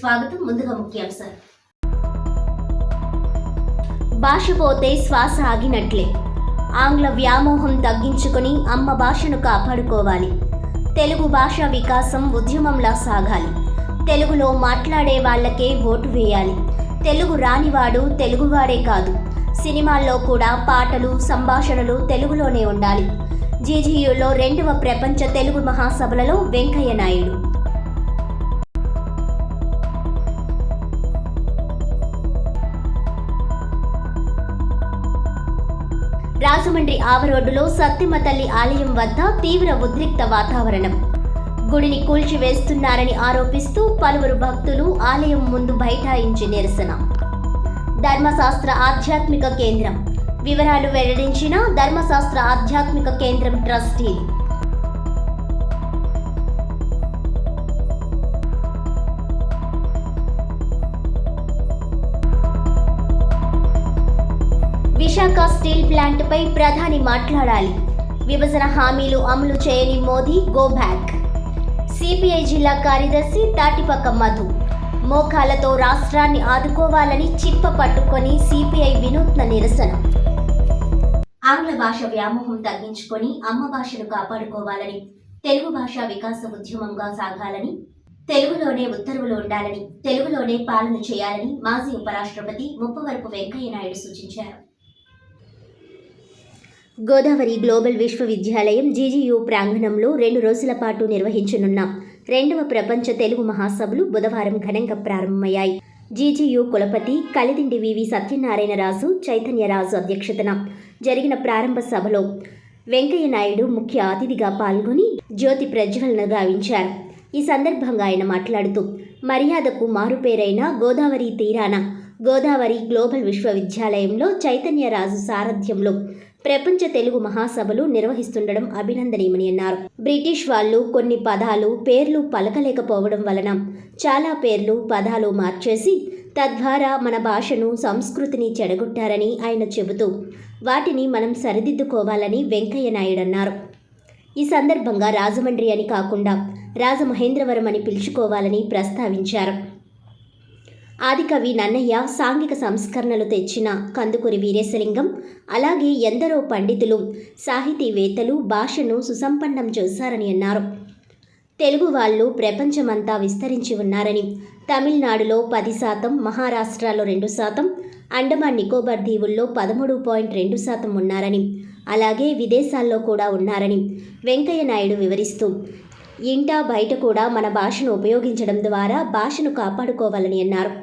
స్వాగతం. ముందుగా ముఖ్యాంశాలు. భాష పోతే శ్వాస ఆగినట్లే. ఆంగ్ల వ్యామోహం తగ్గించుకొని అమ్మ భాషను కాపాడుకోవాలి. తెలుగు భాష వికాసం ఉద్యమంలా సాగాలి. తెలుగులో మాట్లాడే వాళ్ళకే ఓటు వేయాలి. తెలుగు రానివాడు తెలుగువాడే కాదు, సినిమాల్లో కూడా పాటలు సంభాషణలు తెలుగులోనే ఉండాలి. జీజీయూలో 2వ ప్రపంచ తెలుగు మహాసభలలో వెంకయ్య నాయుడు. రాజమండ్రి ఆవరోడ్డులో సత్యమ్మ తల్లి ఆలయం వద్ద తీవ్ర ఉద్రిక్త వాతావరణం. గుడిని కూల్చివేస్తున్నారని ఆరోపిస్తూ పలువురు భక్తులు ఆలయం ముందు బైఠాయించి నిరసన. ధర్మశాస్త్ర ఆధ్యాత్మిక కేంద్రం వివరాలు వెల్లడించిన ధర్మశాస్త్ర ఆధ్యాత్మిక కేంద్రం ట్రస్టీ. విశాఖ స్టీల్ ప్లాంట్పై ప్రధాని మాట్లాడాలి. విభజన హామీలు అమలు చేయని మోదీ గో బ్యాక్. సిపిఐ జిల్లా కార్యదర్శి తాటిపక్క మధు. మోకాలతో రాష్ట్రాన్ని ఆదుకోవాలని చిప్ప పట్టుకొని సిపిఐ వినూత్న నిరసన. ఆంగ్ల భాష వ్యామోహం తగ్గించుకొని అమ్మ భాషను కాపాడుకోవాలని, తెలుగు భాష వికాస ఉద్యమంగా సాగాలని, తెలుగులోనే ఉత్తర్వులు ఉండాలని, తెలుగులోనే పాలన చేయాలని మాజీ ఉపరాష్ట్రపతి ముప్పవరపు వెంకయ్య నాయుడు సూచించారు. గోదావరి గ్లోబల్ విశ్వవిద్యాలయం జీజీయూ ప్రాంగణంలో 2 రోజుల పాటు నిర్వహించనున్న 2వ ప్రపంచ తెలుగు మహాసభలు బుధవారం ఘనంగా ప్రారంభమయ్యాయి. జీజీయూ కులపతి కలిదిండి వివి సత్యనారాయణరాజు చైతన్యరాజు అధ్యక్షతన జరిగిన ప్రారంభ సభలో వెంకయ్య నాయుడు ముఖ్య అతిథిగా పాల్గొని జ్యోతి ప్రజ్వలన గావించారు. ఈ సందర్భంగా ఆయన మాట్లాడుతూ, మర్యాదకు మారుపేరైన గోదావరి తీరాన గోదావరి గ్లోబల్ విశ్వవిద్యాలయంలో చైతన్యరాజు సారథ్యంలో ప్రపంచ తెలుగు మహాసభలు నిర్వహిస్తుండడం అభినందనీయమని అన్నారు. బ్రిటిష్ వాళ్ళు కొన్ని పదాలు పేర్లు పలకలేకపోవడం వలన చాలా పేర్లు పదాలు మార్చేసి తద్వారా మన భాషను సంస్కృతిని చెడగొట్టారని ఆయన చెబుతూ, వాటిని మనం సరిదిద్దుకోవాలని వెంకయ్య నాయుడు అన్నారు. ఈ సందర్భంగా రాజమండ్రి అని కాకుండా రాజమహేంద్రవరం అని పిలుచుకోవాలని ప్రస్తావించారు. ఆదికవి నన్నయ్య సాంఘిక సంస్కరణలు తెచ్చిన కందుకూరి వీరేశలింగం, అలాగే ఎందరో పండితులు సాహితీవేత్తలు భాషను సుసంపన్నం చేశారని అన్నారు. తెలుగు వాళ్ళు ప్రపంచమంతా విస్తరించి ఉన్నారని, తమిళనాడులో 10%, మహారాష్ట్రలో 2%, అండమాన్ నికోబార్ దీవుల్లో 13.2% ఉన్నారని, అలాగే విదేశాల్లో కూడా ఉన్నారని వెంకయ్య నాయుడు వివరిస్తూ, ఇంటా బయట కూడా మన భాషను ఉపయోగించడం ద్వారా భాషను కాపాడుకోవాలని అన్నారు.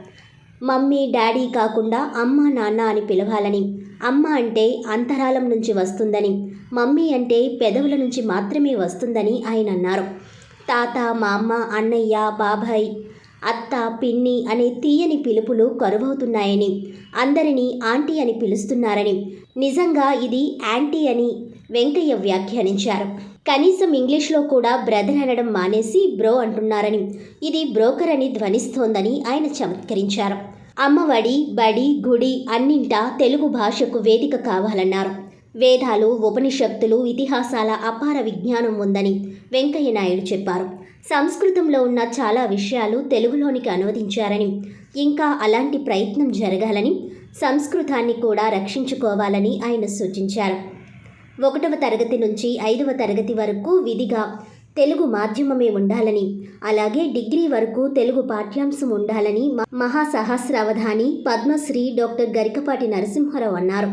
మమ్మీ డాడీ కాకుండా అమ్మ నాన్న అని పిలవాలని, అమ్మ అంటే అంతరాళం నుంచి వస్తుందని, మమ్మీ అంటే పెదవుల నుంచి మాత్రమే వస్తుందని ఆయన అన్నారు. తాత, మామ, అన్నయ్య, బాబాయ్, అత్త, పిన్ని అనే తీయని పిలుపులు కరువవుతున్నాయని, అందరినీ ఆంటీ అని పిలుస్తున్నారని, నిజంగా ఇది యాంటీ అని వెంకయ్య వ్యాఖ్యానించారు. కనీసం ఇంగ్లీష్లో కూడా బ్రదర్ అనడం మానేసి బ్రో అంటున్నారని, ఇది బ్రోకర్ అని ధ్వనిస్తోందని ఆయన చమత్కరించారు. అమ్మఒడి, బడి, గుడి అన్నింటా తెలుగు భాషకు వేదిక కావాలన్నారు. వేదాలు, ఉపనిషత్తులు, ఇతిహాసాల అపార విజ్ఞానం ఉందని వెంకయ్య నాయుడు చెప్పారు. సంస్కృతంలో ఉన్న చాలా విషయాలు తెలుగులోనికి అనువదించారని, ఇంకా అలాంటి ప్రయత్నం జరగాలని, సంస్కృతాన్ని కూడా రక్షించుకోవాలని ఆయన సూచించారు. 1వ తరగతి నుంచి 5వ తరగతి వరకు విధిగా తెలుగు మాధ్యమమే ఉండాలని, అలాగే డిగ్రీ వరకు తెలుగు పాఠ్యాంశం ఉండాలని మహాసహస్రావధాని పద్మశ్రీ డాక్టర్ గరికపాటి నరసింహారావు అన్నారు.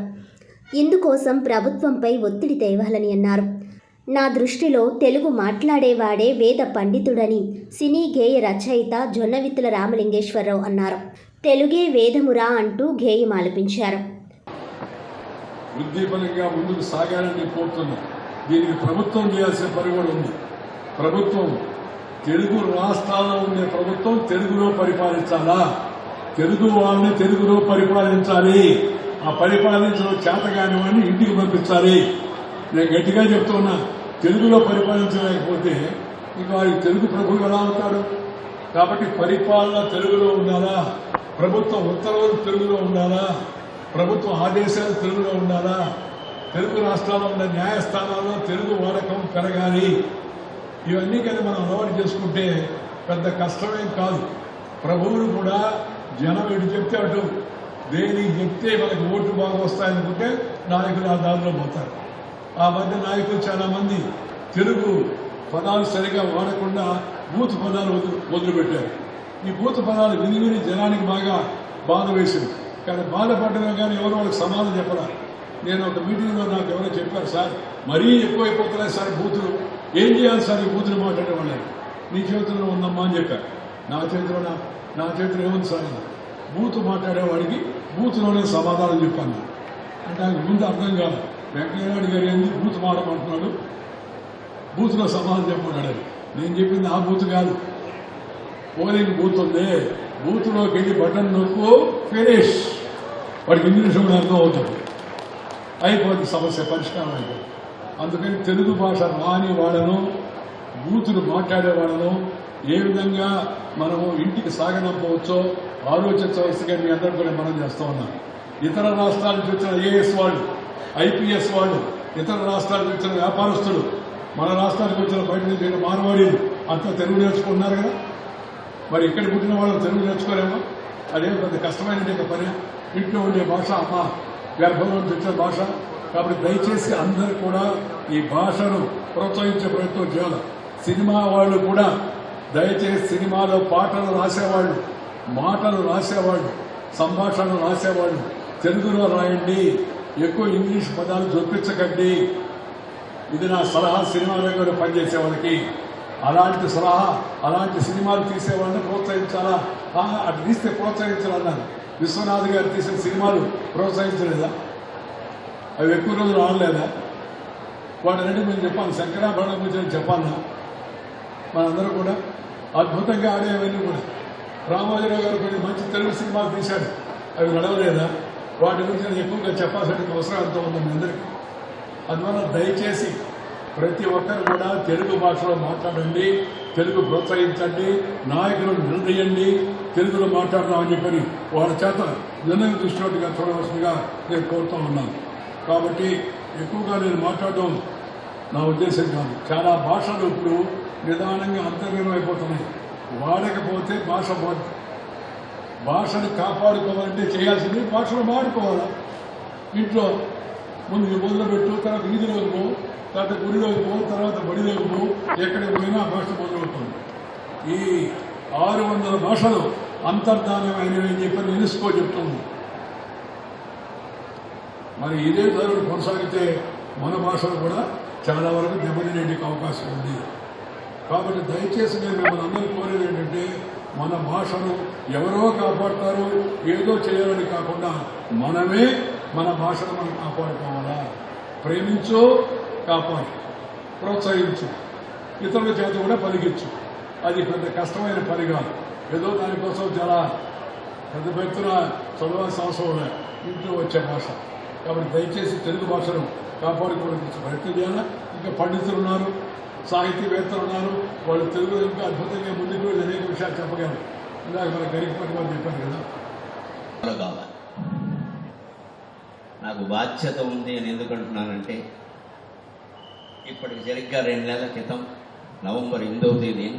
ఇందుకోసం ప్రభుత్వంపై ఒత్తిడి తేవాలని అన్నారు. నా దృష్టిలో తెలుగు మాట్లాడేవాడే వేద పండితుడని సినీ గేయ రచయిత జొన్నవిత్తుల రామలింగేశ్వరరావు అన్నారు. తెలుగే వేదమురా అంటూ గేయం ఆలపించారు. వృద్ధిపరంగా ముందుకు సాగాలని కోరుతున్నాం. దీనికి ప్రభుత్వం చేయాల్సిన పని కూడా ఉంది. ప్రభుత్వం తెలుగు రాష్ట్రాల్లో ఉండే ప్రభుత్వం తెలుగులో పరిపాలించాలా, తెలుగు వాళ్ళని తెలుగులో పరిపాలించాలి. ఆ పరిపాలించడం చేతగాని వాడిని ఇంటికి పంపించాలి. నేను గట్టిగా చెప్తున్నా, తెలుగులో పరిపాలించలేకపోతే ఇక వాడికి తెలుగు ప్రభువు ఎలా అవుతాడు? కాబట్టి పరిపాలన తెలుగులో ఉండాలా, ప్రభుత్వం ఉత్తర్వులు తెలుగులో ఉండాలా, ప్రభుత్వ ఆదేశాలు తెలుగులో ఉండాలా, తెలుగు రాష్ట్రాల్లో ఉన్న న్యాయస్థానాల్లో తెలుగు వాడకం పెరగాలి. ఇవన్నీ కానీ మనం అలవాటు చేసుకుంటే పెద్ద కష్టమేం కాదు. ప్రభువులు కూడా జనం ఎటు చెప్తే అటు దేనికి చెప్తే మనకు ఓట్లు బాగా వస్తాయనుకుంటే నాయకులు ఆ దారిలో పోతారు. ఆ మధ్య నాయకులు చాలా మంది తెలుగు పదాలు సరిగా వాడకుండా బూత్ పదాలు వదిలిపెట్టారు. ఈ బూత్ పదాలు విని విని జనానికి బాగా బాధ వేసింది. కానీ బాధపడ్డమే కానీ ఎవరు వాళ్ళకి సమాధానం చెప్పరా. నేను ఒక మీటింగ్లో నాకు ఎవరో చెప్పారు, సార్ మరీ ఎక్కువైపోతున్నాయి సార్ బూతులు, ఏం చేయాలి సార్ ఈ బూతులు మాట్లాడే వాళ్ళని. నీ చేతిలో ఉందమ్మా అని చెప్పారు. నా చేతిలో ఏముంది సార్, బూతు మాట్లాడేవాడికి బూతులోనే సమాధానం చెప్పాను. అంటే ఆయన ముందు అర్థం కాదు. వెంకయ్యనాయుడు గారు ఏంది బూతు మాడమంటున్నాడు, బూతులో సమాధానం చెప్పమన్నాడు. నేను చెప్పింది ఆ బూతు కాదు, పోలింగ్ బూత్ ఉంది, బూత్లోకి వెళ్ళి బటన్ నొక్కు ఫినిష్, వాడికి ఇంగ్లీష్ కూడా అర్థం అవుతుంది, అయిపోతుంది, సమస్య పరిష్కారం అయిపోతుంది. అందుకని తెలుగు భాష రాని వాళ్ళను, బూతులు మాట్లాడే వాళ్ళను ఏ విధంగా మనము ఇంటికి సాగనంపవచ్చో ఆలోచించవలసిగా మీ అందరూ కూడా మనం చేస్తూ ఉన్నాం. ఇతర రాష్ట్రాల నుంచి వచ్చిన ఐఏఎస్ వాళ్ళు, ఐపీఎస్ వాళ్ళు, ఇతర రాష్ట్రాల నుంచి వచ్చిన వ్యాపారస్తులు, మన రాష్ట్రానికి వచ్చిన బయట నుంచి మానవాడీలు అంతా తెలుగు నేర్చుకుంటున్నారు కదా. మరి ఇక్కడ పుట్టిన వాళ్ళు తెలుగు నేర్చుకోలేమో, అదేం పెద్ద కష్టమైన పని. ఇంట్లో ఉండే భాష అమ్మ గర్భంలో నుంచి వచ్చిన భాష. కాబట్టి దయచేసి అందరూ కూడా ఈ భాషను ప్రోత్సహించే ప్రయత్నం చేయాలి. సినిమా వాళ్ళు కూడా దయచేసి సినిమాలో పాటలు రాసేవాళ్ళు, మాటలు రాసేవాళ్ళు, సంభాషణలు రాసేవాళ్ళు తెలుగులో రాయండి, ఎక్కువ ఇంగ్లీష్ పదాలు చూపించకండి. ఇది నా సలహా సినిమా రంగంలో పనిచేసే వాళ్ళకి. అలాంటి సలహా, అలాంటి సినిమాలు తీసేవాళ్ళని ప్రోత్సహించాలా, అటు తీస్తే ప్రోత్సహించాలన్నారు. విశ్వనాథ్ గారు తీసిన సినిమాలు ప్రోత్సహించలేదా? అవి ఎక్కువ రోజులు ఆడలేదా? వాటినంటే మేము చెప్పాను, శంకరాభరణం గురించి చెప్పాను. మనందరూ కూడా అద్భుతంగా ఆడేవన్నీ కూడా. రామోజీరావు గారు కొన్ని మంచి తెలుగు సినిమాలు తీశాడు, అవి నడవలేదా? వాటి గురించి నేను ఎక్కువగా చెప్పాల్సిన అవసరం ఎంతో ఉంది మీ అందరికీ. అందువల్ల దయచేసి ప్రతి ఒక్కరు కూడా తెలుగు భాషలో మాట్లాడండి, తెలుగు ప్రోత్సహించండి, నాయకులను నిలదీయండి, తెలుగులో మాట్లాడదామని చెప్పని వాళ్ళ చేత నిర్ణయం తీసుకున్నట్టుగా చూడవలసిందిగా నేను కోరుతూ ఉన్నాను. కాబట్టి ఎక్కువగా నేను మాట్లాడడం నా ఉద్దేశం కాదు. చాలా భాషలు ఇప్పుడు నిదానంగా అంతర్గతం అయిపోతున్నాయి. వాడకపోతే భాష పోదు. భాషని కాపాడుకోవాలంటే చేయాల్సింది భాషలో మాడుకోవాలా. ఇంట్లో ముందు మొదలుపెట్టు, తర్వాత వీధిలోకి పో, తర్వాత గుడిలోకి పో, తర్వాత బడిలోకి పో, ఎక్కడికి పోయినా భాష మొదలవుతుంది. ఈ 600 భాషలు అంతర్ధానమైనవి అని చెప్పి యునెస్కో చెప్తుంది. మరి ఇదే ధరలు కొనసాగితే మన భాషలు కూడా చాలా వరకు దెబ్బతినేటికి అవకాశం ఉంది. కాబట్టి దయచేసి నేను మిమ్మల్ని అందరూ కోరేది ఏంటంటే, మన భాషను ఎవరో కాపాడతారు, ఏదో చేయాలని కాకుండా మనమే మన భాషను మనం కాపాడుకోవాలా. ప్రేమించు, కాపాడు, ప్రోత్సహించు, ఇతరుల చేత కూడా పలికించు. అది పెద్ద కష్టమైన పని కాదు. ఏదో దానికోసం చాలా పెద్ద పెద్దన చదవాల్సిన అవసరం లేదు, ఇంట్లో వచ్చే భాష. కాబట్టి దయచేసి తెలుగు భాషను కాపాడుకోవడానికి ప్రయత్నం చేయాలి. ఇంకా పండితులు ఉన్నారు, సాహితీవేత్తలు ఉన్నారు, వాళ్ళు తెలుగులో ఇంకా అద్భుతంగా ముందుకు వెళ్ళి అనేక విషయాలు చెప్పగలరు. ఇందాక మన గరికపతి వాళ్ళు చెప్పారు కదా. కావాలి, నాకు బాధ్యత ఉంది అని ఎందుకంటున్నానంటే, ఇప్పటికి సరిగ్గా 2 నెలల క్రితం నవంబర్ 8వ తేదీన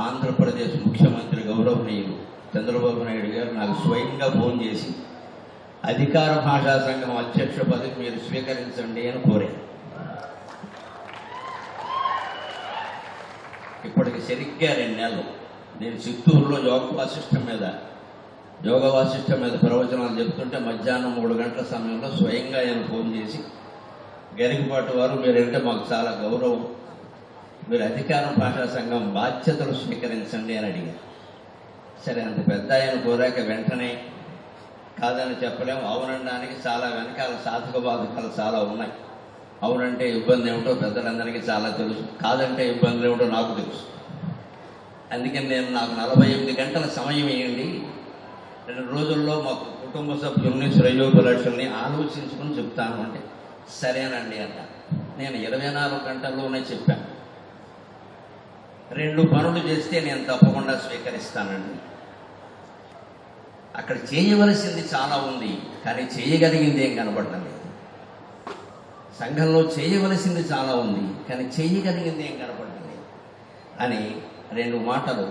ఆంధ్రప్రదేశ్ ముఖ్యమంత్రి గౌరవనీయులు చంద్రబాబు నాయుడు గారు నాకు స్వయంగా ఫోన్ చేసి అధికార భాషా సంఘం అధ్యక్ష పదవి మీరు స్వీకరించండి అని కోరారు. ఇప్పటికి సరిగ్గా 2 నెలలు నేను చిత్తూరులో యోగ వాసిష్టం మీద ప్రవచనాలు చెప్తుంటే మధ్యాహ్నం 3 గంటల సమయంలో స్వయంగా ఆయన ఫోన్ చేసి, గరికపాటి వారు మీరంటే మాకు చాలా గౌరవం, మీరు అధికార భాషా సంఘం బాధ్యతలు స్వీకరించండి అని అడిగారు. సరే, అంత పెద్ద ఆయన కోరాక వెంటనే కాదని చెప్పలేము. అవునడానికి చాలా వెనకాల సాధక బాధకాలు చాలా ఉన్నాయి. అవునంటే ఇబ్బంది ఏమిటో పెద్దలందరికీ చాలా తెలుసు, కాదంటే ఇబ్బందులు ఏమిటో నాకు తెలుసు. అందుకని నేను నాకు 48 గంటల సమయం ఇవ్వండి, 2 రోజుల్లో మాకు కుటుంబ సభ్యుల్ని శ్రేయోభిలాషుల్ని ఆలోచించుకుని చెప్తాను అంటే సరేనండి అన్న. నేను 24 గంటల్లోనే చెప్పాను. 2 పనులు చేస్తే నేను తప్పకుండా స్వీకరిస్తానండి. అక్కడ చేయవలసింది చాలా ఉంది, కానీ చేయగలిగింది ఏం కనబడటం లేదు. సంఘంలో చేయవలసింది చాలా ఉంది, కానీ చేయగలిగింది ఏం కనబడటం లేదు అని 2 మాటలు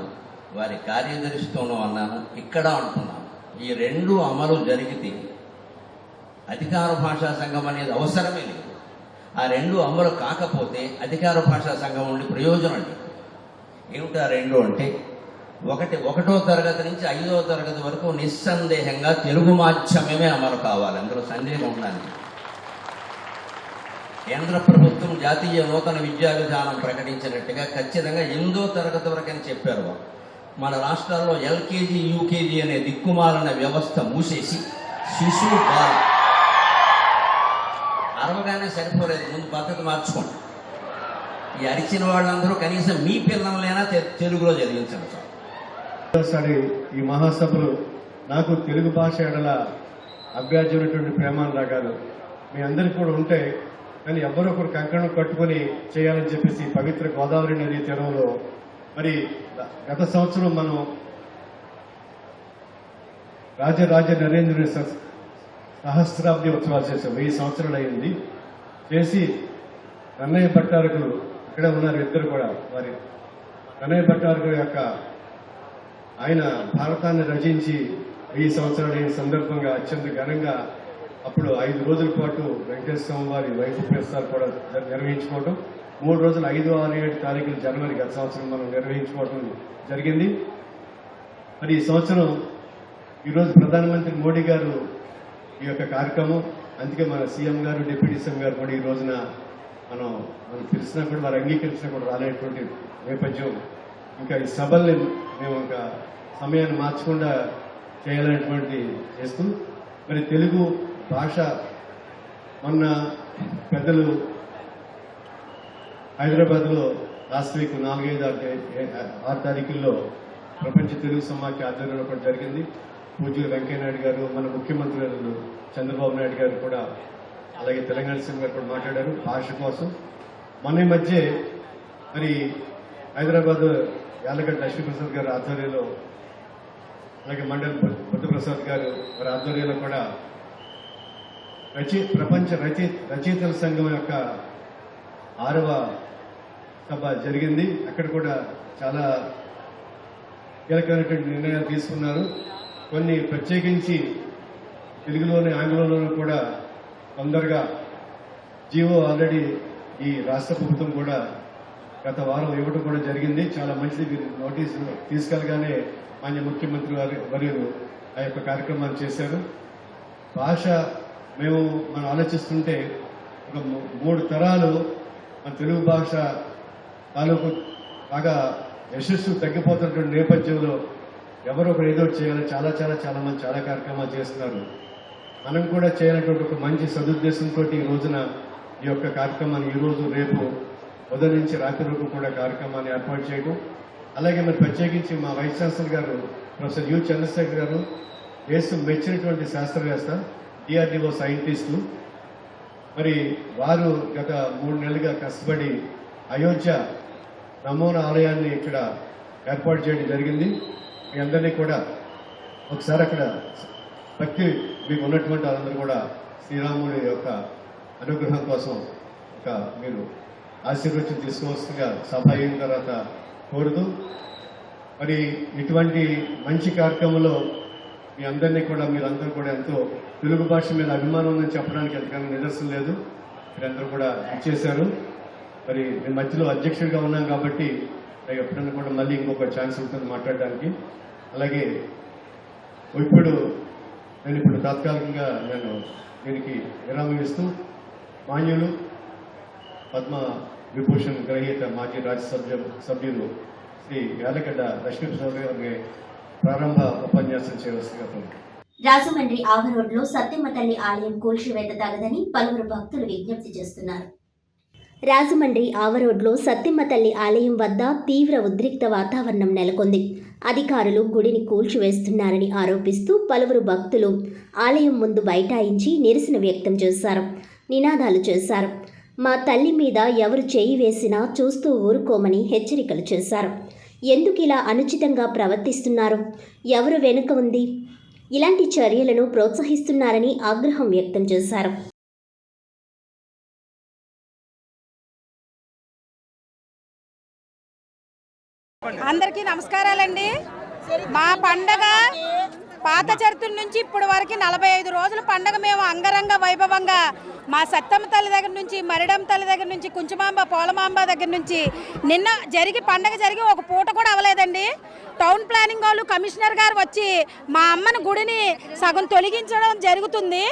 వారి కార్యదర్శితోనూ అన్నాను, ఇక్కడ అంటున్నాను. ఈ రెండు అమలు జరిగితే అధికార భాషా సంఘం అనేది అవసరమే లేదు. ఆ రెండు అమలు కాకపోతే అధికార భాషా సంఘం ఉండి ప్రయోజనం లేదు. ఏమిటి ఆ రెండు అంటే, ఒకటో తరగతి నుంచి 5వ తరగతి వరకు నిస్సందేహంగా తెలుగు మాధ్యమమే అమలు కావాలి, అందులో సందేహం ఉండాలి. కేంద్ర ప్రభుత్వం జాతీయ నూతన విద్యా విధానం ప్రకటించినట్టుగా ఖచ్చితంగా 8వ తరగతి వరకు అని చెప్పారు. మన రాష్ట్రాల్లో ఎల్కేజీ యూకేజీ అనే దిక్కుమాలిన వ్యవస్థ మూసేసి శిశువు బాల అరవగానే సరిపోలేదు, ముందు పద్ధతి మార్చుకోండి. ఈ అరిచిన వాళ్ళందరూ కనీసం మీ పిల్లలైనా తెలుగులో చదివించండి సార్. ఒకసారి ఈ మహాసభలు నాకు తెలుగు భాష ఎడల అభ్యర్థించినటువంటి ప్రేమానురాగాలు మీ అందరికీ కూడా ఉంటాయి. కానీ ఎవరో ఒకరు కంకణం కట్టుకొని చేయాలని చెప్పేసి పవిత్ర గోదావరి నది తీరంలో మరి గత సంవత్సరం మనం రాజరాజ నరేంద్రుని సహస్రాబ్ది ఉత్సవాలు చేసాం. 1000 సంవత్సరాలు అయింది చేసి. నన్నయ్య భట్టారకులు ఇక్కడే ఉన్నారు, ఇద్దరు కూడా. మరి నన్నయ్య భట్టారకుల యొక్క ఆయన భారతాన్ని రచించి 1000 సంవత్సరాలు అయిన సందర్భంగా అత్యంత ఘనంగా అప్పుడు 5 రోజుల పాటు వెంకటేశ్వర వారి వైభవోత్సవాలు కూడా నిర్వహించుకోవడం, 3 రోజులు 5, 6, 7 తారీఖులు జనవరి గత సంవత్సరం మనం నిర్వహించుకోవడం జరిగింది. మరి ఈ సంవత్సరం ఈరోజు ప్రధానమంత్రి మోడీ గారు ఈ యొక్క కార్యక్రమం, అందుకే మన సీఎం గారు డిప్యూటీ సీఎం గారు కూడా ఈ రోజున మనం పిలిచినా కూడా వారు అంగీకరించినా కూడా రాలేటువంటి నేపథ్యం. ఇంకా ఈ సభల్ని మేము ఒక సమయాన్ని మార్చకుండా చేయాలనేటువంటి చేస్తూ మరి తెలుగు భాష మొన్న పెద్దలు హైదరాబాద్లో లాస్ట్ వీక్ 4, 5, 6 తారీఖుల్లో ప్రపంచ తెలుగు సమాఖ్య ఆధ్వర్యంలో కూడా జరిగింది. పూజ్యులు వెంకయ్యనాయుడు గారు, మన ముఖ్యమంత్రి గారు చంద్రబాబు నాయుడు గారు కూడా, అలాగే తెలంగాణ సీఎం గారు కూడా మాట్లాడారు భాష కోసం. మొన్న మధ్య మరి హైదరాబాద్ యాలగడ్డ లక్ష్మీప్రసాద్ గారి ఆధ్వర్యంలో, అలాగే మండలి బుద్ధప్రసాద్ గారు వారి ఆధ్వర్యంలో కూడా ప్రపంచ రచయితల సంఘం యొక్క 6వ సభ జరిగింది. అక్కడ కూడా చాలా కీలకమైనటువంటి నిర్ణయాలు తీసుకున్నారు. కొన్ని ప్రత్యేకించి తెలుగులోని ఆంగ్లంలోనూ కూడా తొందరగా జీవో ఆల్రెడీ ఈ రాష్ట్ర ప్రభుత్వం కూడా గత వారం ఇవ్వడం కూడా జరిగింది. చాలా మంచిది. నోటీసు తీసుకెళ్ళగానే మాన్య ముఖ్యమంత్రి వర్యులు ఆ యొక్క కార్యక్రమాన్ని చేశారు. భాష మనం ఆలోచిస్తుంటే ఒక 3 తరాలు మన తెలుగు భాష తాలూకు బాగా యశస్సు తగ్గిపోతున్నటువంటి నేపథ్యంలో ఎవరో ఒకరు ఏదో చేయాలని చాలా మంది చాలా కార్యక్రమాలు చేస్తున్నారు. మనం కూడా చేయాలనేటువంటి ఒక మంచి సదుద్దేశంతో ఈ రోజున ఈ యొక్క కార్యక్రమాన్ని ఈరోజు రేపు ఉదయం నుంచి రాత్రి వరకు కూడా కార్యక్రమాన్ని ఏర్పాటు చేయడం. అలాగే మరి ప్రత్యేకించి మా వైస్ ఛాన్సలర్ గారు ప్రొఫెసర్ యు చంద్రశేఖర్ గారు దేశం మెచ్చినటువంటి శాస్త్రవేత్త, DRDO సైంటిస్టు. మరి వారు గత 3 నెలలుగా కష్టపడి అయోధ్య నమూనా ఆలయాన్ని ఇక్కడ ఏర్పాటు చేయడం జరిగింది. మీ అందరినీ కూడా ఒకసారి అక్కడ భక్తి మీకు ఉన్నటువంటి వాళ్ళందరూ కూడా శ్రీరాముడి యొక్క అనుగ్రహం కోసం మీరు ఆశీర్వచనం తీసుకోవచ్చుగా సభ అయిన తర్వాత కోరుతూ, మరి ఇటువంటి మంచి కార్యక్రమంలో మీ అందరినీ కూడా మీరందరూ కూడా ఎంతో తెలుగు భాష మీద అభిమానం ఉందని చెప్పడానికి ఎంతకన్నా నిదర్శనం లేదు. మీరందరూ కూడా ఇచ్చేశారు. మరి నేను మధ్యలో అధ్యక్షుడిగా ఉన్నాం కాబట్టి ఎప్పుడన్నా కూడా మళ్ళీ ఇంకొక ఛాన్స్ ఉంటుంది మాట్లాడడానికి. అలాగే నేను తాత్కాలికంగా దీనికి విరామం ఇస్తూ మాన్యులు పద్మ విభూషణ్ గ్రహీత మాజీ రాజ్యసభ సభ్యులు శ్రీ యాలగడ్డ లక్ష్మీప్రసాద్ గారికి ప్రారంభ ఉపన్యాసం చేయవలసిందిగా కోరుతున్నాను. రాజమండ్రి ఆవరోడ్లో సత్యమ్మ తల్లి ఆలయం కూల్చివేత తగదని పలువురు భక్తులు విజ్ఞప్తి చేస్తున్నారు. రాజమండ్రి ఆవరోడ్లో సత్యమ్మ తల్లి ఆలయం వద్ద తీవ్ర ఉద్రిక్త వాతావరణం నెలకొంది. అధికారులు గుడిని కూల్చివేస్తున్నారని ఆరోపిస్తూ పలువురు భక్తులు ఆలయం ముందు బైఠాయించి నిరసన వ్యక్తం చేశారు, నినాదాలు చేశారు. మా తల్లి మీద ఎవరు చేయి వేసినా చూస్తూ ఊరుకోమని హెచ్చరికలు చేశారు. ఎందుకిలా అనుచితంగా ప్రవర్తిస్తున్నారు? ఎవరు వెనుక ఉంది? ఇలాంటి చర్యలను ప్రోత్సహిస్తున్నారని ఆగ్రహం వ్యక్తం చేశారు. అందరికీ నమస్కారాలండి. మా పండగ పాత చరిత్ర నుంచి ఇప్పటి వరకు 45 రోజుల పండగ మేము అంగరంగ వైభవంగా మా సత్తమ్మ తల్లి దగ్గర నుంచి, మరిడమ్మ తల్లి దగ్గర నుంచి, కుంచుమాంబ, పోలమాంబ దగ్గర నుంచి నిన్న పండగ జరిగి ఒక పూట కూడా అవ్వలేదండి. టౌన్ ప్లానింగ్ వాళ్ళు, కమిషనర్ గారు వచ్చి మా అమ్మని గుడిని సగం తొలగించడం జరుగుతుంది.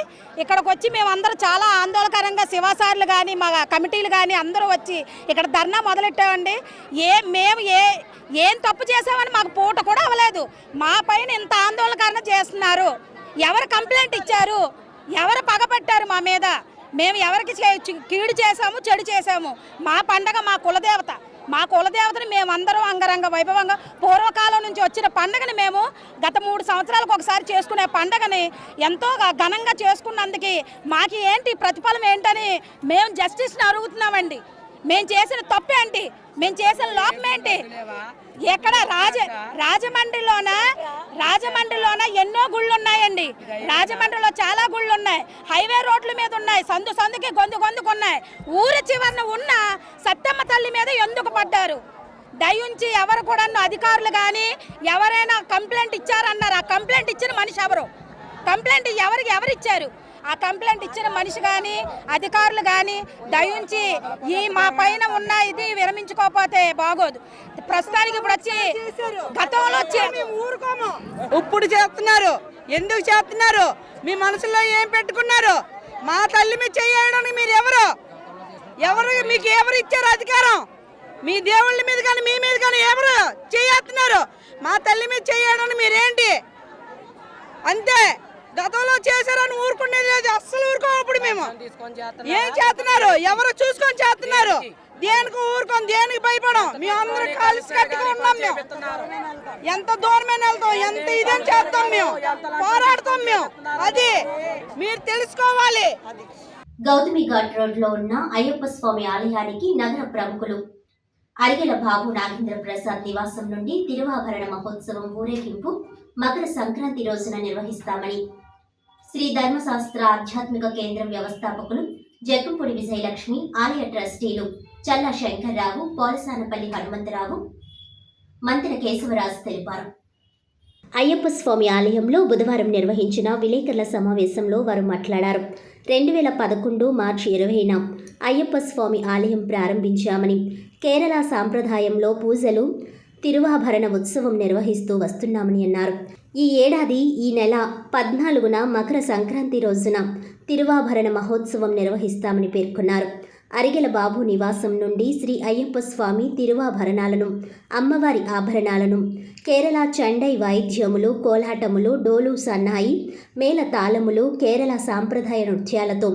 ఇక్కడికి వచ్చి మేమందరూ చాలా ఆందోళనకరంగా శివాసార్లు కానీ మా కమిటీలు కానీ అందరూ వచ్చి ఇక్కడ ధర్నా మొదలెట్టామండి. ఏం తప్పు చేసామని మాకు పూట కూడా అవ్వలేదు. మా పైన ఇంత ఆందోళనకరణ చేస్తున్నారు. ఎవరు కంప్లైంట్ ఇచ్చారు, ఎవరు పగబట్టారు మా మీద, మేము ఎవరికి కీడు చేశాము, చెడు చేశాము. మా పండగ మా కులదేవతని మేమందరం అంగరంగ వైభవంగా పూర్వకాలం నుంచి వచ్చిన పండగని మేము గత 3 సంవత్సరాలకు ఒకసారి చేసుకునే పండగని ఎంతో ఘనంగా చేసుకున్నందుకు మాకు ఏంటి ప్రతిఫలం ఏంటని మేము జస్టిస్ని అడుగుతున్నామండి. మేము చేసిన తప్పేంటి, మేము చేసిన లోపం ఏంటి? ఎక్కడ రాజమండ్రిలోన ఎన్నో గుళ్ళు ఉన్నాయండి. రాజమండ్రిలో చాలా గుళ్ళు ఉన్నాయి, హైవే రోడ్ల మీద ఉన్నాయి, సందుకి గొంతుకున్నాయి. ఊరి చివరన ఉన్న సత్తమ్మ తల్లి మీద ఎందుకు పడ్డారు? దయించి ఎవరు కూడా అధికారులు కానీ ఎవరైనా కంప్లైంట్ ఇచ్చారన్నారు. ఆ కంప్లైంట్ ఇచ్చిన మనిషి ఎవరు? కంప్లైంట్ ఎవరు ఇచ్చారు? ఆ కంప్లైంట్ ఇచ్చిన మనిషి కానీ అధికారులు కానీ దయించి మా పైన ఉన్న ఇది విరమించుకోకపోతే బాగోదు. ప్రస్తుతానికి ఇప్పుడు వచ్చి గతంలో ఇప్పుడు చేస్తున్నారు. ఎందుకు చేస్తున్నారు? మీ మనసులో ఏం పెట్టుకున్నారు? మా తల్లి మీద చేయడానికి మీరు మీకు ఎవరు ఇచ్చారు అధికారం? మీ దేవుళ్ళ మీద కానీ మీ మీద కానీ ఎవరు చేస్తున్నారు? మా తల్లి మీద చేయడానికి మీరేంటి? అంతే. గతంలో చేశారని ఊరుకునేది లేదు, అస్సలు ఊరుకోప్పుడు. మేము ఏం చేస్తున్నారు? ఎవరు చూసుకొని చేస్తున్నారు? దేనికి ఊరుకొని, దేనికి భయపడం? మేము అందరం కలిసి కట్టుకుని ఉన్నాం. మేము ఎంత దూరమైన వెళ్తాం, ఎంత ఇదని చేస్తాం, మేము పోరాడతాం. మేము అది మీరు తెలుసుకోవాలి. గౌతమి ఘాట్ రోడ్ లో ఉన్న అయ్యప్ప స్వామి ఆలయానికి నగర ప్రముఖులు అరిగెల బాబు నాగేంద్ర ప్రసాద్ నివాసం నుండి తిరువాభరణ మహోత్సవం ఊరేగింపు మకర సంక్రాంతి రోజున నిర్వహిస్తామని శ్రీ ధర్మశాస్త్ర ఆధ్యాత్మిక కేంద్రం వ్యవస్థాపకులు జగ్గంపూడి విజయలక్ష్మి, ఆలయ ట్రస్టీలు చల్లా శంకర్రావు, పోలసానపల్లి హనుమంతరావు, మంతెన కేశవరాజు తెలిపారు. అయ్యప్ప స్వామి ఆలయంలో బుధవారం నిర్వహించిన విలేకరుల సమావేశంలో వారు మాట్లాడారు. 2011 మార్చి 20న అయ్యప్ప స్వామి ఆలయం ప్రారంభించామని, కేరళ సాంప్రదాయంలో పూజలు, తిరువాభరణ ఉత్సవం నిర్వహిస్తూ వస్తున్నామని అన్నారు. ఈ ఏడాది ఈ నెల 14న మకర సంక్రాంతి రోజున తిరువాభరణ మహోత్సవం నిర్వహిస్తామని పేర్కొన్నారు. అరిగెల బాబు నివాసం నుండి శ్రీ అయ్యప్ప స్వామి తిరువాభరణాలను, అమ్మవారి ఆభరణాలను, కేరళ చండై వాయిద్యములు, కోలాటములు, డోలు సన్నాయి, మేళ తాళములు, కేరళ సాంప్రదాయ నృత్యాలతో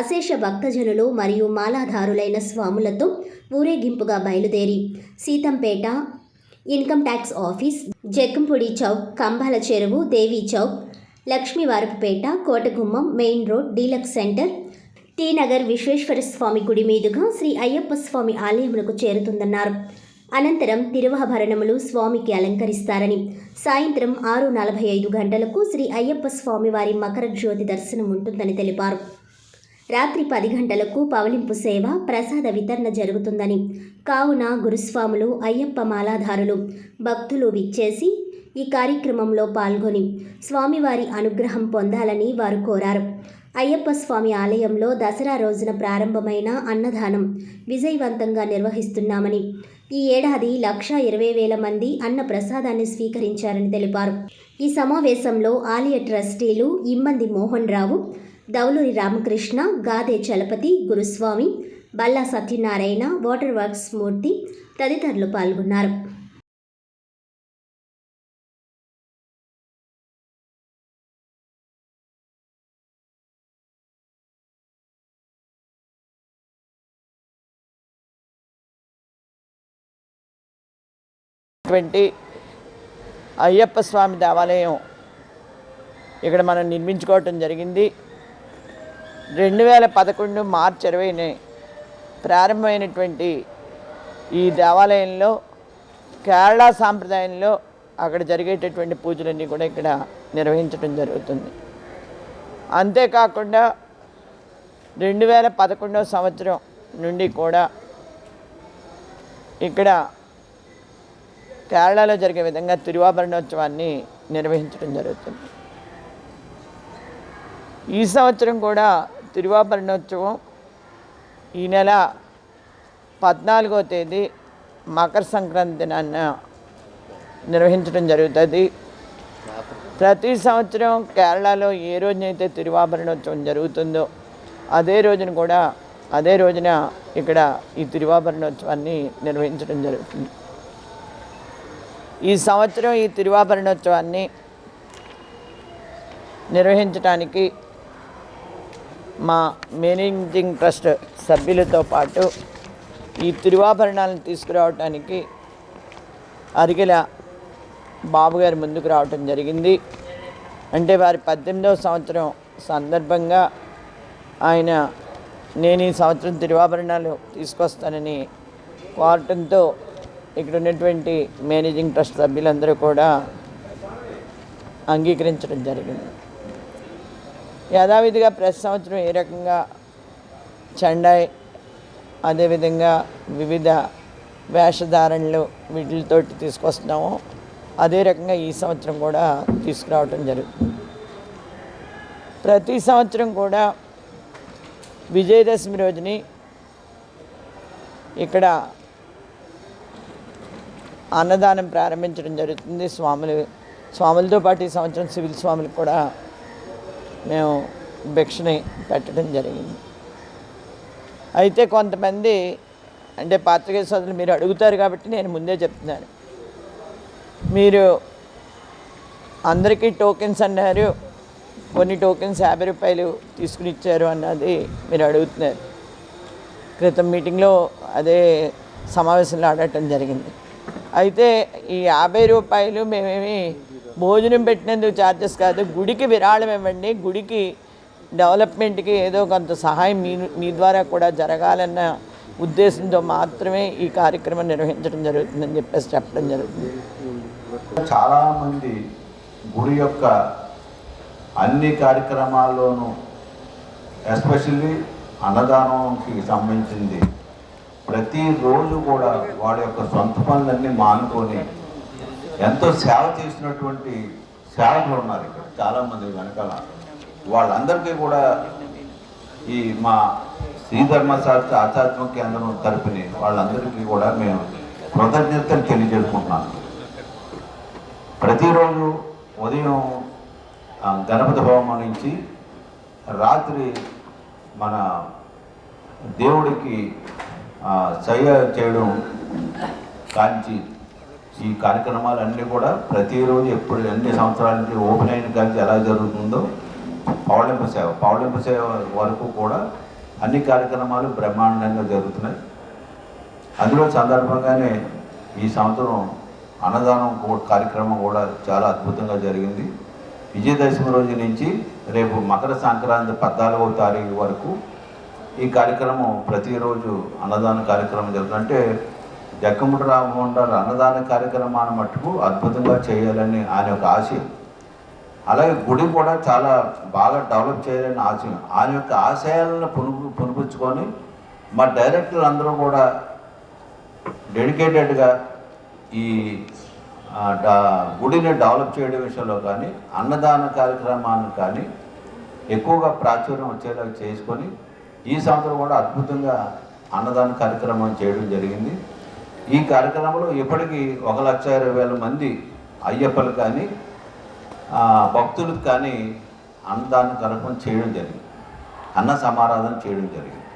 అశేష భక్తజనులు మరియు మాలాధారులైన స్వాములతో ఊరేగింపుగా బయలుదేరి Seethampeta, income tax office, Jaggampudi Chowk, Kambala Cheruvu, Devi Chowk, Lakshmivarapupeta, Kotagummam, main road, deluxe centre, T Nagar, Visweswara Swamy గుడి మీదుగా శ్రీ అయ్యప్ప స్వామి ఆలయమునకు చేరుతుందన్నారు. అనంతరం తిరువాభరణములు స్వామికి అలంకరిస్తారని, సాయంత్రం 6:45 గంటలకు శ్రీ అయ్యప్ప స్వామి వారి మకర జ్యోతి దర్శనం ఉంటుందని తెలిపారు. రాత్రి 10 గంటలకు పవలింపు సేవ, ప్రసాద వితరణ జరుగుతుందని, కావున గురుస్వాములు, అయ్యప్ప మాలాధారులు, భక్తులు విచ్చేసి ఈ కార్యక్రమంలో పాల్గొని స్వామివారి అనుగ్రహం పొందాలని వారు కోరారు. అయ్యప్ప స్వామి ఆలయంలో దసరా రోజున ప్రారంభమైన అన్నదానం విజయవంతంగా నిర్వహిస్తున్నామని, ఈ ఏడాది 1,20,000 మంది అన్న ప్రసాదాన్ని స్వీకరించారని తెలిపారు. ఈ సమావేశంలో ఆలయ ట్రస్టీలు ఇమ్మంది మోహన్ రావు, దౌలూరి రామకృష్ణ, గాదే చలపతి, గురుస్వామి, బల్లా సత్యనారాయణ, వాటర్ వర్క్స్ మూర్తి తదితరులు పాల్గొన్నారు. అయ్యప్ప స్వామి దేవాలయం ఇక్కడ మనం నిర్మించుకోవటం జరిగింది. 2011 మార్చి 20ని ప్రారంభమైనటువంటి ఈ దేవాలయంలో కేరళ సాంప్రదాయంలో అక్కడ జరిగేటటువంటి పూజలన్నీ కూడా ఇక్కడ నిర్వహించడం జరుగుతుంది. అంతేకాకుండా 2011 సంవత్సరం నుండి కూడా ఇక్కడ కేరళలో జరిగే విధంగా తిరువాభరణోత్సవాన్ని నిర్వహించడం జరుగుతుంది. ఈ సంవత్సరం కూడా తిరువాభరణోత్సవం ఈ నెల 14వ తేదీ మకర సంక్రాంతి నాన్న నిర్వహించడం జరుగుతుంది. ప్రతి సంవత్సరం కేరళలో ఏ రోజునైతే తిరువాభరణోత్సవం జరుగుతుందో అదే రోజున ఇక్కడ ఈ తిరువాభరణోత్సవాన్ని నిర్వహించడం జరుగుతుంది. ఈ సంవత్సరం ఈ తిరువాభరణోత్సవాన్ని నిర్వహించడానికి మా మేనేజింగ్ ట్రస్ట్ సభ్యులతో పాటు ఈ తిరువాభరణాలను తీసుకురావడానికి అరిగెల బాబు గారు ముందుకు రావటం జరిగింది. అంటే వారి 18వ సంవత్సరం సందర్భంగా నేను ఈ సంవత్సరం తిరువాభరణాలు తీసుకొస్తానని కోరటంతో ఇక్కడ ఉన్నటువంటి మేనేజింగ్ ట్రస్ట్ సభ్యులందరూ కూడా అంగీకరించడం జరిగింది. యథావిధిగా ప్రతి సంవత్సరం ఏ రకంగా చండాయ్ అదేవిధంగా వివిధ వేషధారణలు వీటితోటి తీసుకొస్తున్నామో అదే రకంగా ఈ సంవత్సరం కూడా తీసుకురావటం జరుగుతుంది. ప్రతి సంవత్సరం కూడా విజయదశమి రోజుని ఇక్కడ అన్నదానం ప్రారంభించడం జరుగుతుంది. స్వాములతో పాటు ఈ సంవత్సరం సివిల్ స్వాములకు కూడా మేము భిక్షని పెట్టడం జరిగింది. అయితే కొంతమంది అంటే పాత్రికేయ సోదరులు మీరు అడుగుతారు కాబట్టి నేను ముందే చెప్తున్నాను. మీరు అందరికీ టోకెన్స్ అన్నారు, కొన్ని టోకెన్స్ 50 రూపాయలు తీసుకుని ఇచ్చారు అన్నది మీరు అడుగుతున్నారు. క్రితం మీటింగ్లో అదే సమావేశంలో అడగటం జరిగింది. అయితే ఈ 50 రూపాయలు మేమేమి భోజనం పెట్టినందుకు ఛార్జెస్ కాదు, గుడికి విరాళం ఇవ్వండి, గుడికి డెవలప్మెంట్కి ఏదో కొంత సహాయం మీ ద్వారా కూడా జరగాలన్న ఉద్దేశంతో మాత్రమే ఈ కార్యక్రమం నిర్వహించడం జరుగుతుందని చెప్పడం జరుగుతుంది. చాలామంది గుడి యొక్క అన్ని కార్యక్రమాల్లోనూ ఎస్పెషల్లీ అన్నదానంకి సంబంధించింది ప్రతిరోజు కూడా వాడి యొక్క సొంత పనులన్నీ మానుకొని ఎంతో సేవ చేసినటువంటి సేవకులు ఉన్నారు ఇక్కడ చాలామంది వెనకాల. వాళ్ళందరికీ కూడా ఈ మా శ్రీధర్మశాస్త్ర ఆధ్యాత్మిక కేంద్రం తరపుని వాళ్ళందరికీ కూడా మేము కృతజ్ఞతలు తెలియజేసుకుంటున్నాను. ప్రతిరోజు ఉదయం గణపతి హోమం నుంచి రాత్రి మన దేవుడికి శయ్య చేయడం కాంచి ఈ కార్యక్రమాలన్నీ కూడా ప్రతిరోజు ఎప్పుడు ఎన్ని సంవత్సరాల నుంచి ఓపెన్ అయిన కాంచి ఎలా జరుగుతుందో పౌళింపు సేవ వరకు కూడా అన్ని కార్యక్రమాలు బ్రహ్మాండంగా జరుగుతున్నాయి. అందులో సందర్భంగానే ఈ సంవత్సరం అన్నదానం కార్యక్రమం కూడా చాలా అద్భుతంగా జరిగింది. విజయదశమి రోజు నుంచి రేపు మకర సంక్రాంతి 14వ తారీఖు వరకు ఈ కార్యక్రమం ప్రతిరోజు అన్నదాన కార్యక్రమం జరుగుతుంది. అంటే జక్కముడి రామమోహన్ గారు అన్నదాన కార్యక్రమాన్ని మట్టుకు అద్భుతంగా చేయాలని ఆయన యొక్క ఆశయం. అలాగే గుడి కూడా చాలా బాగా డెవలప్ చేయాలని ఆశయం. ఆయన యొక్క ఆశయాలను పునిపుచ్చుకొని మా డైరెక్టర్లు అందరూ కూడా డెడికేటెడ్గా ఈ గుడిని డెవలప్ చేయడం విషయంలో కానీ అన్నదాన కార్యక్రమాన్ని కానీ ఎక్కువగా ప్రాచుర్యం వచ్చేలా చేసుకొని ఈ సంవత్సరం కూడా అద్భుతంగా అన్నదాన కార్యక్రమం చేయడం జరిగింది. ఈ కార్యక్రమంలో ఇప్పటికీ 1,20,000 మంది అయ్యప్పలు కానీ భక్తులకు కానీ అన్నదాన కార్యక్రమం చేయడం జరిగింది, అన్న సమారాధన చేయడం జరిగింది.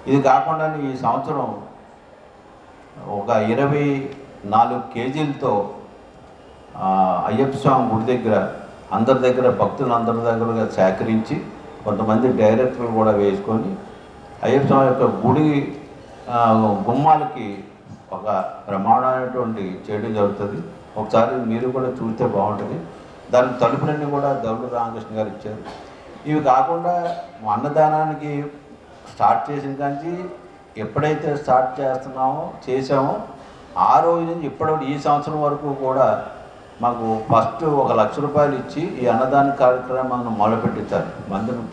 ఇది కాకుండా ఈ సంవత్సరం ఒక 24 కేజీలతో అయ్యప్ప స్వామి గుడి దగ్గర అందరి దగ్గర భక్తులందరి దగ్గర సేకరించి కొంతమంది డైరెక్టర్లు కూడా వేసుకొని అయ్యప్ప స్వామి యొక్క గుడి గుమ్మాలకి ఒక ప్రమాణమైనటువంటి చేయడం జరుగుతుంది. ఒకసారి మీరు కూడా చూస్తే బాగుంటుంది. దానికి తలుపులన్నీ కూడా దౌడు రామకృష్ణ గారు ఇచ్చారు. ఇవి కాకుండా అన్నదానానికి స్టార్ట్ చేసిన కానీ ఎప్పుడైతే స్టార్ట్ చేసామో ఆ రోజు నుంచి ఈ సంవత్సరం వరకు కూడా మాకు ఫస్ట్ 1,00,000 రూపాయలు ఇచ్చి ఈ అన్నదాన కార్యక్రమాన్ని మొదలుపెట్టించారు మందిరం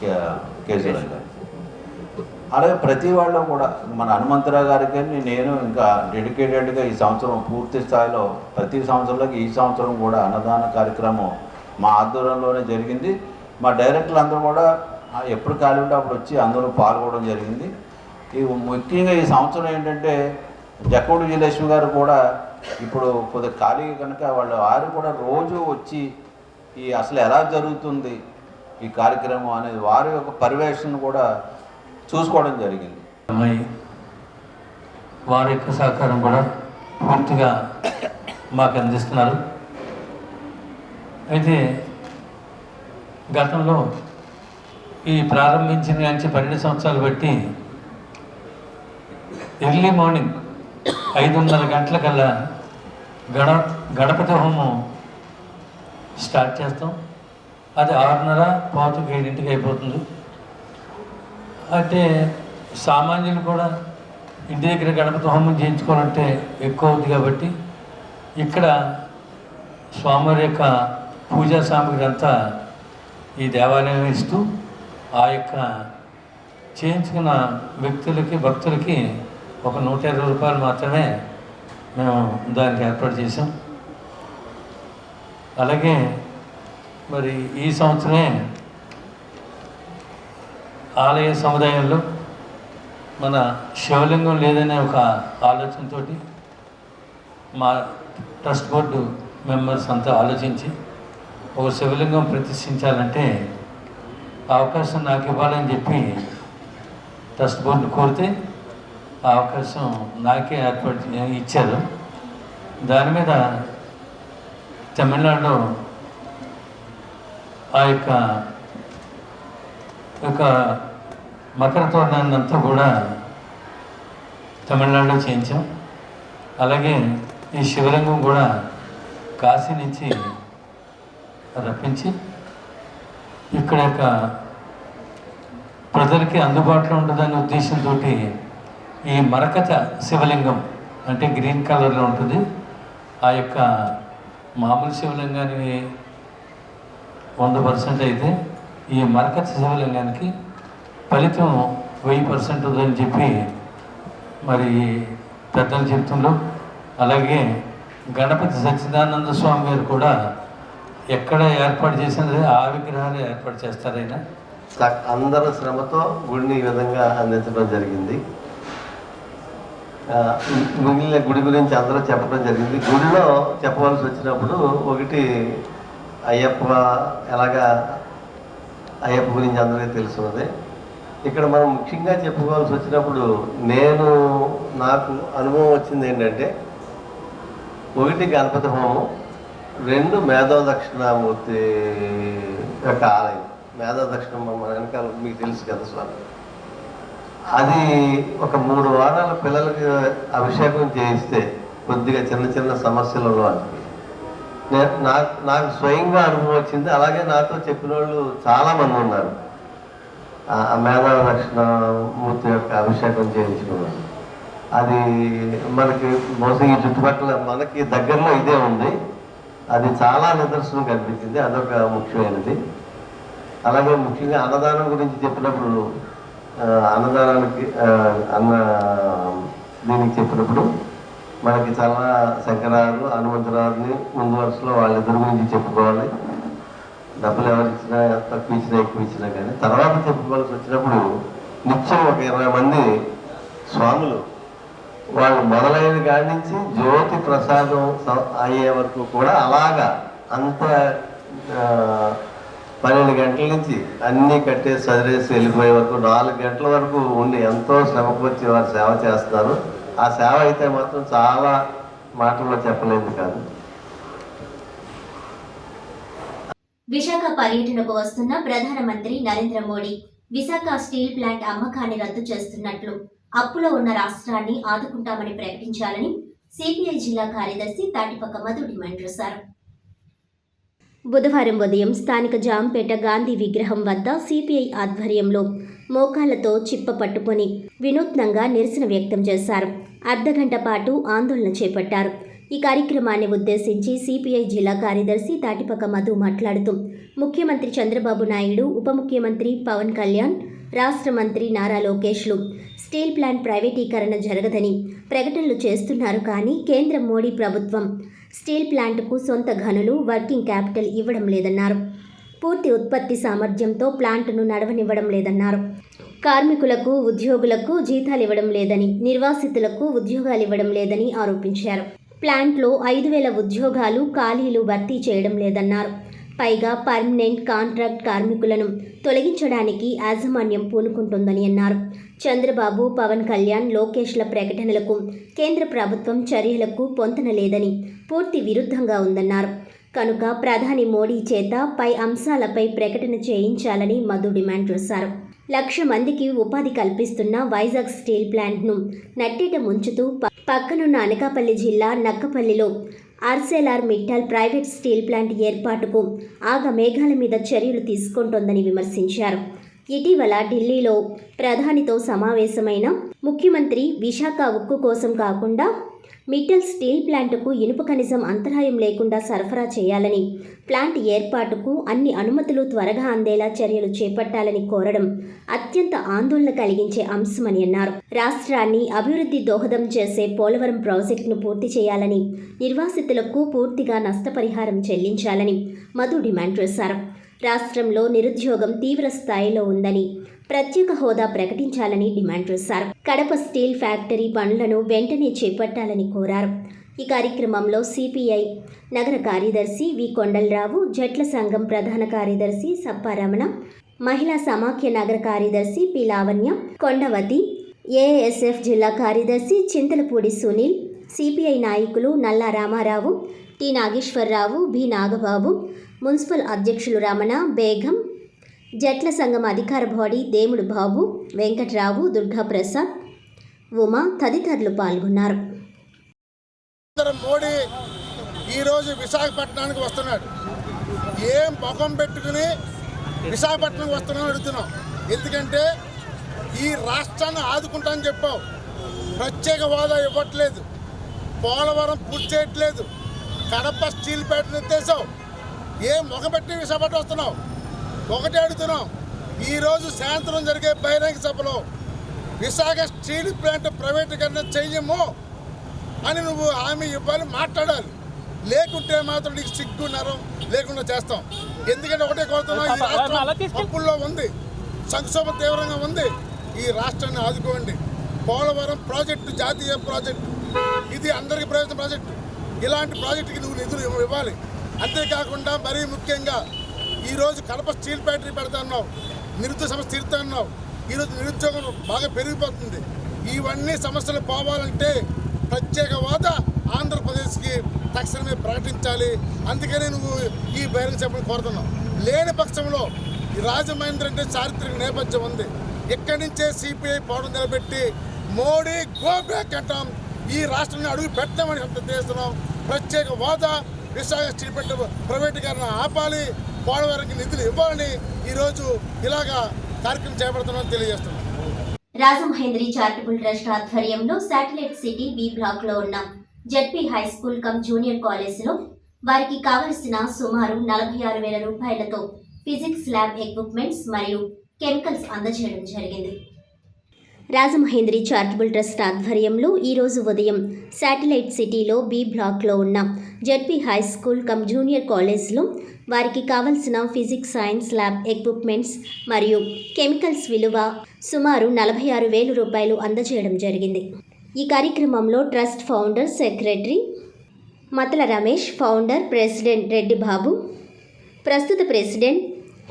కేసీఆర్ గారు. అలాగే ప్రతి వాళ్ళు కూడా మన హనుమంతరావు గారికి నేను ఇంకా డెడికేటెడ్గా ఈ సంవత్సరం పూర్తి స్థాయిలో ప్రతి సంవత్సరంలోకి ఈ సంవత్సరం కూడా అన్నదాన కార్యక్రమం మా ఆధ్వర్యంలోనే జరిగింది. మా డైరెక్టర్లు అందరూ కూడా ఎప్పుడు ఖాళీ ఉంటే అప్పుడు వచ్చి అందరూ పాల్గొనడం జరిగింది. ముఖ్యంగా ఈ సంవత్సరం ఏంటంటే జక్కూడి విజయలక్ష్మి గారు కూడా ఇప్పుడు కొద్దిగా ఖాళీ కనుక వారు కూడా రోజు వచ్చి ఈ అసలు ఎలా జరుగుతుంది ఈ కార్యక్రమం అనేది వారి యొక్క పర్యవేక్షణ కూడా చూసుకోవడం జరిగింది. వారి యొక్క సహకారం కూడా పూర్తిగా మాకు అందిస్తున్నారు. అయితే గతంలో ఈ ప్రారంభించిన నుంచి 12 సంవత్సరాలు బట్టి ఎర్లీ మార్నింగ్ 5:30 గంటలకల్లా గణపతి హోమం స్టార్ట్ చేస్తాం. అది 6:30 7 అయిపోతుంది. అంటే సామాన్యులు కూడా ఇంటి దగ్గర గణపతి హోమం చేయించుకోవాలంటే ఎక్కువ అవుతుంది కాబట్టి ఇక్కడ స్వామివారి యొక్క పూజా సామగ్రి అంతా ఈ దేవాలయం ఇస్తూ ఆ యొక్క చేయించుకున్న వ్యక్తులకి భక్తులకి ఒక 120 రూపాయలు మాత్రమే మేము దానికి ఏర్పాటు చేసాం. అలాగే మరి ఈ సంవత్సరమే ఆలయ సముదాయంలో మన శివలింగం లేదనే ఒక ఆలోచనతో మా ట్రస్ట్ బోర్డు మెంబర్స్ అంతా ఆలోచించి ఒక శివలింగం ప్రతిష్ఠించాలంటే అవకాశం నాకు ఇవ్వాలని చెప్పి ట్రస్ట్ బోర్డు కోరితే ఆ అవకాశం నాకే ఇచ్చారు. దాని మీద తమిళనాడులో ఆ యొక్క మకర తోరణాన్ని అంతా కూడా తమిళనాడులో చేయించాం. అలాగే ఈ శివలింగం కూడా కాశీ నుంచి రప్పించి ఇక్కడ యొక్క ప్రజలకి అందుబాటులో ఉంటుందనే ఉద్దేశంతో ఈ మరకత శివలింగం అంటే గ్రీన్ కలర్లో ఉంటుంది. ఆ యొక్క మామూలు శివలింగానికి 100% అయితే ఈ మరకత శివలింగానికి ఫలితం 1000% ఉందని చెప్పి మరి పెద్దలు చెప్తుండ్రు. అలాగే గణపతి సచ్చిదానంద స్వామి గారు కూడా ఎక్కడ ఏర్పాటు చేసినది ఆ విగ్రహాలు ఏర్పాటు చేస్తారైనా అందరూ శ్రమతో గుడిని ఈ విధంగా అందించడం జరిగింది. మిగిలిన గుడి గురించి అందరూ చెప్పడం జరిగింది. గుడిలో చెప్పవలసి వచ్చినప్పుడు ఒకటి అయ్యప్ప గురించి అందరికీ తెలుసున్నది. ఇక్కడ మనం ముఖ్యంగా చెప్పుకోవాల్సి వచ్చినప్పుడు నాకు అనుభవం వచ్చింది ఏంటంటే, 1 గణపతి హోమం, 2 మేధో దక్షిణామూర్తి యొక్క ఆలయం. మేధో దక్షిణ మన వెనకాల మీకు తెలుసు కదా స్వామి. అది ఒక 3 వారాల పిల్లలకి అభిషేకం చేయిస్తే కొద్దిగా చిన్న సమస్యలు వాటికి నాకు స్వయంగా అనుభవం వచ్చింది. అలాగే నాతో చెప్పిన వాళ్ళు చాలామంది ఉన్నారు. మేధా దక్షిణామూర్తి యొక్క అభిషేకం చేయించుకున్నారు. అది మనకి బహుశా ఈ చుట్టుపక్కల మనకి దగ్గరలో ఇదే ఉంది. అది చాలా నిదర్శనం కనిపించింది. అదొక ముఖ్యమైనది. అలాగే ముఖ్యంగా అన్నదానం గురించి చెప్పినప్పుడు దీనికి చెప్పినప్పుడు మనకి చాలా శంకరారు హనుమంతరావుని ముందు వరుసలో వాళ్ళిద్దరి గురించి చెప్పుకోవాలి. డబ్బులు ఎవరు ఇచ్చినా తక్కువ ఇచ్చినా ఎక్కువ ఇచ్చినా కానీ తర్వాత చెప్పుకోవాల్సి వచ్చినప్పుడు నిత్యం ఒక 20 మంది స్వాములు వాళ్ళు మొదలైన కాడి నుంచి జ్యోతి ప్రసాదం అయ్యే వరకు కూడా అలాగా అంత 12 గంటల నుంచి అన్నీ కట్టేసి చదివేసి వెళ్ళిపోయే వరకు 4 గంటల వరకు ఉండి ఎంతో శ్రమకు వచ్చి వారు సేవ చేస్తారు. ఆ సేవ అయితే మాత్రం చాలా మాటల్లో చెప్పలేదు కాదు. విశాఖ పర్యటనకు వస్తున్న ప్రధానమంత్రి నరేంద్ర మోడీ విశాఖ స్టీల్ ప్లాంట్ అమ్మకాన్ని రద్దు చేస్తున్నట్లు, అప్పులో ఉన్న రాష్ట్రాన్ని ఆదుకుంటామని ప్రకటించాలని సిపిఐ జిల్లా కార్యదర్శి తాటిపక్క మధు డిమాండ్ చేశారు. బుధవారం ఉదయం స్థానిక జాంపేట గాంధీ విగ్రహం వద్ద సిపిఐ ఆధ్వర్యంలో మోకాళ్లతో చిప్ప పట్టుకొని వినూత్నంగా నిరసన వ్యక్తం చేశారు. అర్ధగంట పాటు ఆందోళన చేపట్టారు. ఈ కార్యక్రమాన్ని ఉద్దేశించి సిపిఐ జిల్లా కార్యదర్శి తాటిపక్క మధు మాట్లాడుతూ, ముఖ్యమంత్రి చంద్రబాబు నాయుడు, ఉప ముఖ్యమంత్రి పవన్ కళ్యాణ్, రాష్ట్ర మంత్రి నారా లోకేష్లు స్టీల్ ప్లాంట్ ప్రైవేటీకరణ జరగదని ప్రకటనలు చేస్తున్నారు. కానీ కేంద్ర మోడీ ప్రభుత్వం స్టీల్ ప్లాంట్కు సొంత గనులు, వర్కింగ్ క్యాపిటల్ ఇవ్వడం లేదన్నారు. పూర్తి ఉత్పత్తి సామర్థ్యంతో ప్లాంట్ను నడవనివ్వడం లేదన్నారు. కార్మికులకు, ఉద్యోగులకు జీతాలు ఇవ్వడం లేదని, నిర్వాసితులకు ఉద్యోగాలు ఇవ్వడం లేదని ఆరోపించారు. ప్లాంట్లో 5,000 ఉద్యోగాలు ఖాళీలు భర్తీ చేయడం లేదన్నారు. పైగా పర్మనెంట్ కాంట్రాక్ట్ కార్మికులను తొలగించడానికి యాజమాన్యం పూనుకుంటుందని అన్నారు. చంద్రబాబు, పవన్ కళ్యాణ్, లోకేష్ల ప్రకటనలకు, కేంద్ర ప్రభుత్వం చర్యలకు పొంతన లేదని, పూర్తి విరుద్ధంగా ఉందన్నారు. కనుక ప్రధాని మోడీ చేత పై అంశాలపై ప్రకటన చేయించాలని మధు డిమాండ్ చేశారు. 1,00,000 మందికి ఉపాధి కల్పిస్తున్న వైజాగ్ స్టీల్ ప్లాంట్ను నట్టేట ముంచుతూ పక్కనున్న అనకాపల్లి జిల్లా నక్కపల్లిలో Arcelor Mittal private steel plant ఏర్పాటుకు ఆగమేఘాల మీద చర్యలు తీసుకుంటోందని విమర్శించారు. ఇటీవల ఢిల్లీలో ప్రధానితో సమావేశమైన ముఖ్యమంత్రి విశాఖ ఉక్కు కోసం కాకుండా మిట్టల్ స్టీల్ ప్లాంటుకు ఇనుప ఖనిజం అంతరాయం లేకుండా సరఫరా చేయాలని, ప్లాంట్ ఏర్పాటుకు అన్ని అనుమతులు త్వరగా అందేలా చర్యలు చేపట్టాలని కోరడం అత్యంత ఆందోళన కలిగించే అంశమని అన్నారు. రాష్ట్రాన్ని అభివృద్ధి దోహదం చేసే పోలవరం ప్రాజెక్టును పూర్తి చేయాలని, నిర్వాసితులకు పూర్తిగా నష్టపరిహారం చెల్లించాలని మధు డిమాండ్ చేశారు. రాష్ట్రంలో నిరుద్యోగం తీవ్ర స్థాయిలో ఉందని, ప్రత్యేక హోదా ప్రకటించాలని డిమాండ్ చేశారు. కడప స్టీల్ ఫ్యాక్టరీ పనులను వెంటనే చేపట్టాలని కోరారు. ఈ కార్యక్రమంలో సిపిఐ నగర కార్యదర్శి వి కొండలరావు, జట్ల సంఘం ప్రధాన కార్యదర్శి సప్పారమణ, మహిళా సమాఖ్య నగర కార్యదర్శి పి లావణ్య, కొండవతి, ఏఎస్ఎఫ్ జిల్లా కార్యదర్శి చింతలపూడి సునీల్, సిపిఐ నాయకులు Nalla Ramarao, T Nageswararao, B Nagababu, municipal అధ్యక్షులు రమణ, బేగం, జట్ల సంఘం అధికార బాడీ దేముడు బాబు, వెంకట్రావు, దుర్గాప్రసాద్, ఉమా తదితరులు పాల్గొన్నారు. మోడీ ఈరోజు విశాఖపట్నానికి వస్తున్నాడు. ఏం ముఖం పెట్టుకుని విశాఖపట్నంకి వస్తున్నాం అడుగుతున్నాం. ఎందుకంటే ఈ రాష్ట్రాన్ని ఆదుకుంటామని చెప్పావు, ప్రత్యేక హోదా ఇవ్వట్లేదు, పోలవరం పూర్తి చేయట్లేదు, కడప స్టీల్ ప్లాంట్ ఎత్తేసావు. ఏం ముఖం పెట్టి విశాఖపట్నం వస్తున్నావు? ఒకటే అడుగుతున్నాం, ఈరోజు సాయంత్రం జరిగే బహిరంగ సభలో విశాఖ స్టీల్ ప్లాంట్ ప్రైవేటీకరణ చెయ్యము అని నువ్వు హామీ ఇవ్వాలి, మాట్లాడాలి. లేకుంటే మాత్రం నీకు సిగ్గు నరం లేకుండా చేస్తాం. ఎందుకంటే ఒకటే కోరుతున్నాం, ఈ రాష్ట్రం అప్పుల్లో ఉంది, సంక్షోభం తీవ్రంగా ఉంది. ఈ రాష్ట్రాన్ని ఆదుకోండి. పోలవరం ప్రాజెక్టు జాతీయ ప్రాజెక్టు, ఇది అందరికీ ప్రయోజన ప్రాజెక్టు. ఇలాంటి ప్రాజెక్టుకి నువ్వు నిధులు ఇవ్వాలి. అంతేకాకుండా మరీ ముఖ్యంగా ఈరోజు కడప స్టీల్ ఫ్యాక్టరీ పెడతా ఉన్నావు, నిరుద్యోగ సమస్య తీరుతా ఉన్నావు. ఈరోజు నిరుద్యోగం బాగా పెరిగిపోతుంది. ఇవన్నీ సమస్యలు పోవాలంటే ప్రత్యేక హోదా ఆంధ్రప్రదేశ్కి తక్షణమే ప్రకటించాలి. అందుకనే నువ్వు ఈ బహిరంగ సభను కోరుతున్నావు. లేని పక్షంలో ఈ రాజమహేంద్ర అంటే చారిత్రక నేపథ్యం ఉంది. ఇక్కడి నుంచే సిపిఐ పోవడం నిలబెట్టి మోడీ గో బ్యాక్ అంటాం. ఈ రాష్ట్రాన్ని అడుగు పెట్టామని చేస్తున్నాం. ప్రత్యేక హోదా, విశాఖ స్టీల్ ప్లాంట్ ప్రైవేటీకరణ ఆపాలి, పోలవరంకి నిధులు ఇవ్వాలని ఈరోజు ఇలాగా కార్యక్రమం చేపడుతున్నామని తెలియజేస్తున్నాం. రాజమహేంద్రి చారిటబుల్ ట్రస్ట్ ఆధ్వర్యంలో శాటిలైట్ సిటీ బి బ్లాక్ లో ఉన్న ZP high school cum junior కాలేజీలో వారికి కావలసిన సుమారు 46,000 రూపాయలతో ఫిజిక్స్ ల్యాబ్ ఎక్విప్మెంట్స్ మరియు కెమికల్స్ అందజేయడం జరిగింది. రాజమహేంద్రి చారిటబుల్ ట్రస్ట్ ఆధ్వర్యంలో ఈరోజు ఉదయం శాటిలైట్ సిటీలో బి బ్లాక్లో ఉన్న ZP high school cum junior కాలేజ్లో వారికి కావలసిన ఫిజిక్స్ సైన్స్ ల్యాబ్ ఎక్విప్మెంట్స్ మరియు కెమికల్స్ విలువ సుమారు 46,000 రూపాయలు అందజేయడం జరిగింది. ఈ కార్యక్రమంలో trust founder secretary Matala Ramesh, founder president Reddy Babu, ప్రస్తుత ప్రెసిడెంట్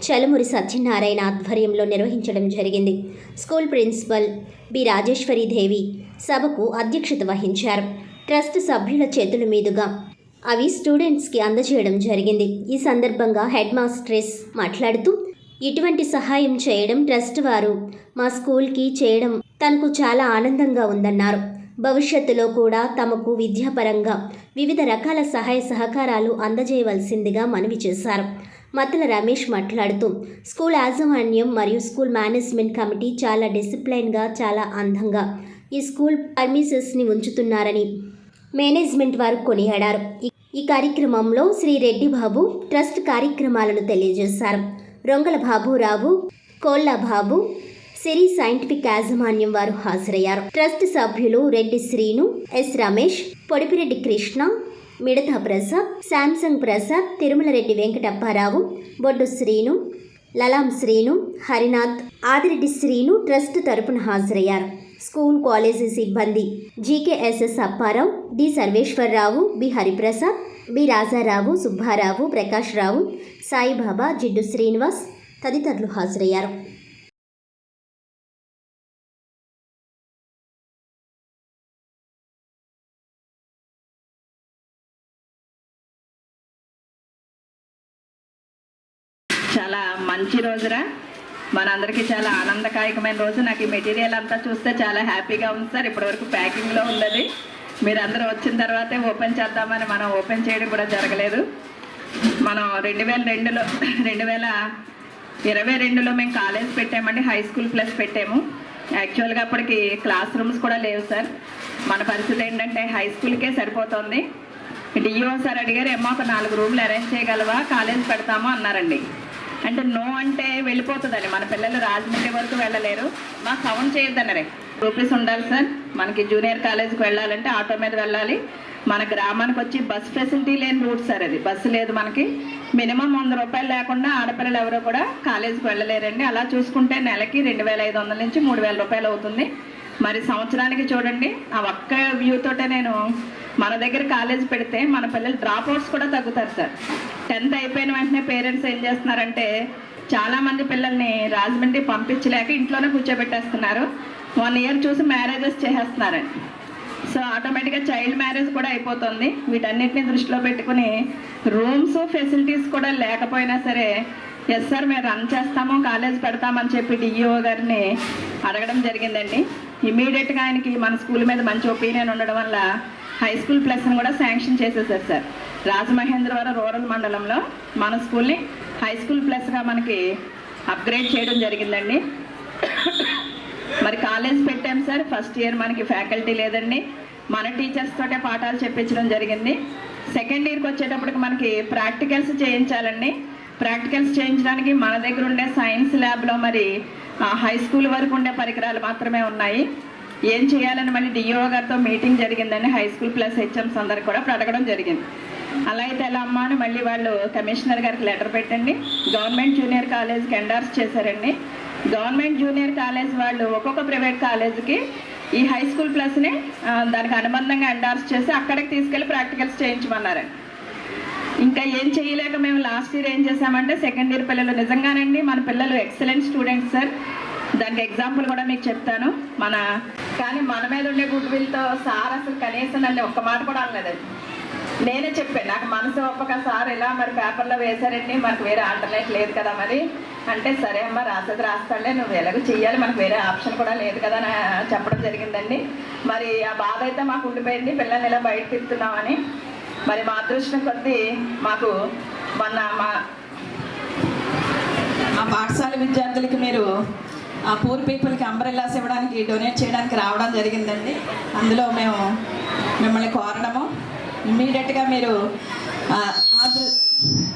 చలమురి సత్యనారాయణ ఆధ్వర్యంలో నిర్వహించడం జరిగింది. స్కూల్ ప్రిన్సిపల్ బి రాజేశ్వరీదేవి సభకు అధ్యక్షత వహించారు. ట్రస్ట్ సభ్యుల చేతుల మీదుగా అవి స్టూడెంట్స్కి అందజేయడం జరిగింది. ఈ సందర్భంగా హెడ్ మాస్ట్రెస్ మాట్లాడుతూ, ఇటువంటి సహాయం చేయడం ట్రస్ట్ వారు మా స్కూల్కి చేయడం తనకు చాలా ఆనందంగా ఉందన్నారు. భవిష్యత్తులో కూడా తమకు విద్యాపరంగా వివిధ రకాల సహాయ సహకారాలు అందజేయవలసిందిగా మనవి చేశారు. మతల రమేష్ మాట్లాడుతూ, స్కూల్ యాజమాన్యం మరియు స్కూల్ మేనేజ్మెంట్ కమిటీ చాలా డిసిప్లైన్గా, చాలా అందంగా ఈ స్కూల్ పర్మిసెస్ని ఉంచుతున్నారని మేనేజ్మెంట్ వారు కొనియాడారు. ఈ కార్యక్రమంలో శ్రీ రెడ్డి బాబు ట్రస్ట్ కార్యక్రమాలను తెలియజేశారు. రొంగల బాబురావు, కోళ్ళ బాబు, సిరి సైంటిఫిక్ యాజమాన్యం వారు హాజరయ్యారు. ట్రస్ట్ సభ్యులు Reddy Srinu, S Ramesh, Podipireddy Krishna, Midatha Prasad, Samsung Prasad, Tirumalareddy Venkatapparao, Boddu Srinu, Lalam Srinu, Harinath, Adireddy Srinu trust తరపున హాజరయ్యారు. స్కూల్ కాలేజీ సిబ్బంది GKSS Apparao, D Sarveswararao, B Hariprasad, B Rajarao, Subbarao, Prakash Rao, Saibaba, Jiddu Srinivas తదితరులు హాజరయ్యారు. చాలా మంచి రోజురా, మనందరికీ చాలా ఆనందకాయకమైన రోజు. నాకు ఈ మెటీరియల్ అంతా చూస్తే చాలా హ్యాపీగా ఉంది సార్. ఇప్పటివరకు ప్యాకింగ్లో ఉన్నది, మీరందరూ వచ్చిన తర్వాతే ఓపెన్ చేద్దామని మనం ఓపెన్ చేయడం కూడా జరగలేదు. మనం 2022లో మేము కాలేజ్ పెట్టామండి, హై స్కూల్ ప్లస్ పెట్టాము. యాక్చువల్గా అప్పటికి క్లాస్ రూమ్స్ కూడా లేవు సార్. మన పరిస్థితి ఏంటంటే హై స్కూల్కే సరిపోతుంది. డిఓ సార్ అడిగారు, ఏమో ఒక 4 రూమ్లు అరేంజ్ చేయగలవా, కాలేజ్ పెడతాము అన్నారండి. అంటే నో అంటే వెళ్ళిపోతుందండి, మన పిల్లలు రాజమండ్రి వరకు వెళ్ళలేరు, మాకు సౌండ్ చేయొద్దన్నరే. రూపీస్ ఉండాలి సార్, మనకి జూనియర్ కాలేజీకి వెళ్ళాలంటే ఆటో మీద వెళ్ళాలి. మన గ్రామానికి వచ్చి బస్ ఫెసిలిటీ లేని రూట్ సార్, అది బస్సు లేదు మనకి. మినిమం 100 రూపాయలు లేకుండా ఆడపిల్లలు ఎవరో కూడా కాలేజీకి వెళ్ళలేరండి. అలా చూసుకుంటే నెలకి 2500 నుంచి 3000 రూపాయలు అవుతుంది. మరి సంవత్సరానికి చూడండి, ఆ ఒక్క వ్యూతోటే నేను మన దగ్గర కాలేజ్ పెడితే మన పిల్లలు డ్రాప్ అవుట్స్ కూడా తగ్గుతారు సార్. 10th అయిపోయిన వెంటనే పేరెంట్స్ ఏం చేస్తున్నారంటే చాలామంది పిల్లల్ని రాజమండ్రి పంపించలేక ఇంట్లోనే కూర్చోబెట్టేస్తున్నారు. 1 ఇయర్ చూసి మ్యారేజెస్ చేసేస్తున్నారండి. సో ఆటోమేటిక్గా చైల్డ్ మ్యారేజ్ కూడా అయిపోతుంది. వీటన్నిటిని దృష్టిలో పెట్టుకుని రూమ్స్ ఫెసిలిటీస్ కూడా లేకపోయినా సరే ఎస్ సార్ మేము రన్ చేస్తాము, కాలేజ్ పెడతామని చెప్పి డిఈఓ గారిని అడగడం జరిగిందండి. ఇమీడియట్గా ఆయనకి మన స్కూల్ మీద మంచి ఒపీనియన్ ఉండడం వల్ల హై స్కూల్ ప్లస్ని కూడా శాంక్షన్ చేసేసారు సార్. రాజమహేంద్రవరం రూరల్ మండలంలో మన స్కూల్ని హై స్కూల్ ప్లస్గా మనకి అప్గ్రేడ్ చేయడం జరిగిందండి. మరి కాలేజ్ పెట్టాం సార్. ఫస్ట్ ఇయర్ మనకి ఫ్యాకల్టీ లేదండి, మన టీచర్స్ తోటే పాఠాలు చెప్పించడం జరిగింది. సెకండ్ ఇయర్కి వచ్చేటప్పటికి మనకి ప్రాక్టికల్స్ చేయించాలండి. ప్రాక్టికల్స్ చేయించడానికి మన దగ్గర ఉండే సైన్స్ ల్యాబ్లో మరి హై స్కూల్ వరకు ఉండే పరికరాలు మాత్రమే ఉన్నాయి. ఏం చేయాలని మళ్ళీ డిఓ గారితో మీటింగ్ జరిగిందండి. హై స్కూల్ ప్లస్ హెచ్ఎంస్ అందరికి కూడా అడగడం జరిగింది. అలా అయితే ఎలా అమ్మా అని మళ్ళీ వాళ్ళు కమిషనర్ గారికి లెటర్ పెట్టండి. గవర్నమెంట్ జూనియర్ కాలేజ్కి ఎండార్స్ చేశారండి. గవర్నమెంట్ జూనియర్ కాలేజ్ వాళ్ళు ఒక్కొక్క ప్రైవేట్ కాలేజీకి ఈ హై స్కూల్ ప్లస్ని దానికి అనుబంధంగా ఎండార్స్ చేసి అక్కడికి తీసుకెళ్ళి ప్రాక్టికల్స్ చేయించమన్నారండి. ఇంకా ఏం చేయలేక మేము లాస్ట్ ఇయర్ ఏం చేసామంటే సెకండ్ ఇయర్ పిల్లలు నిజంగానండి మన పిల్లలు ఎక్సలెంట్ స్టూడెంట్స్ సార్. దానికి ఎగ్జాంపుల్ కూడా మీకు చెప్తాను. కానీ మన మీద ఉండే గుడ్ విల్తో సార్ అసలు కనీసం నన్ను ఒక్క మాట కూడా అనలేదండి. నేనే చెప్పాను, నాకు మనసు ఒప్పక సార్ ఇలా మరి పేపర్లో వేశారండి, మనకు వేరే ఆల్టర్నేట్ లేదు కదా మరి అంటే, సరే అమ్మ రాసేది రాస్తాడే, నువ్వు ఎలాగో చెయ్యాలి, మనకు వేరే ఆప్షన్ కూడా లేదు కదా అని చెప్పడం జరిగిందండి. మరి ఆ బాధ అయితే మాకు ఉండిపోయింది, పిల్లల్ని ఇలా బయట తిప్పుతున్నామని. మరి మా అదృష్టం కొద్దీ మాకు మొన్న మా పాఠశాల విద్యార్థులకి మీరు పూర్ పీపుల్కి అంబ్రెల్లాస్ ఇవ్వడానికి డొనేట్ చేయడానికి రావడం జరిగిందండి. అందులో మేము మిమ్మల్ని కోరడము ఇమ్మీడియట్గా మీరు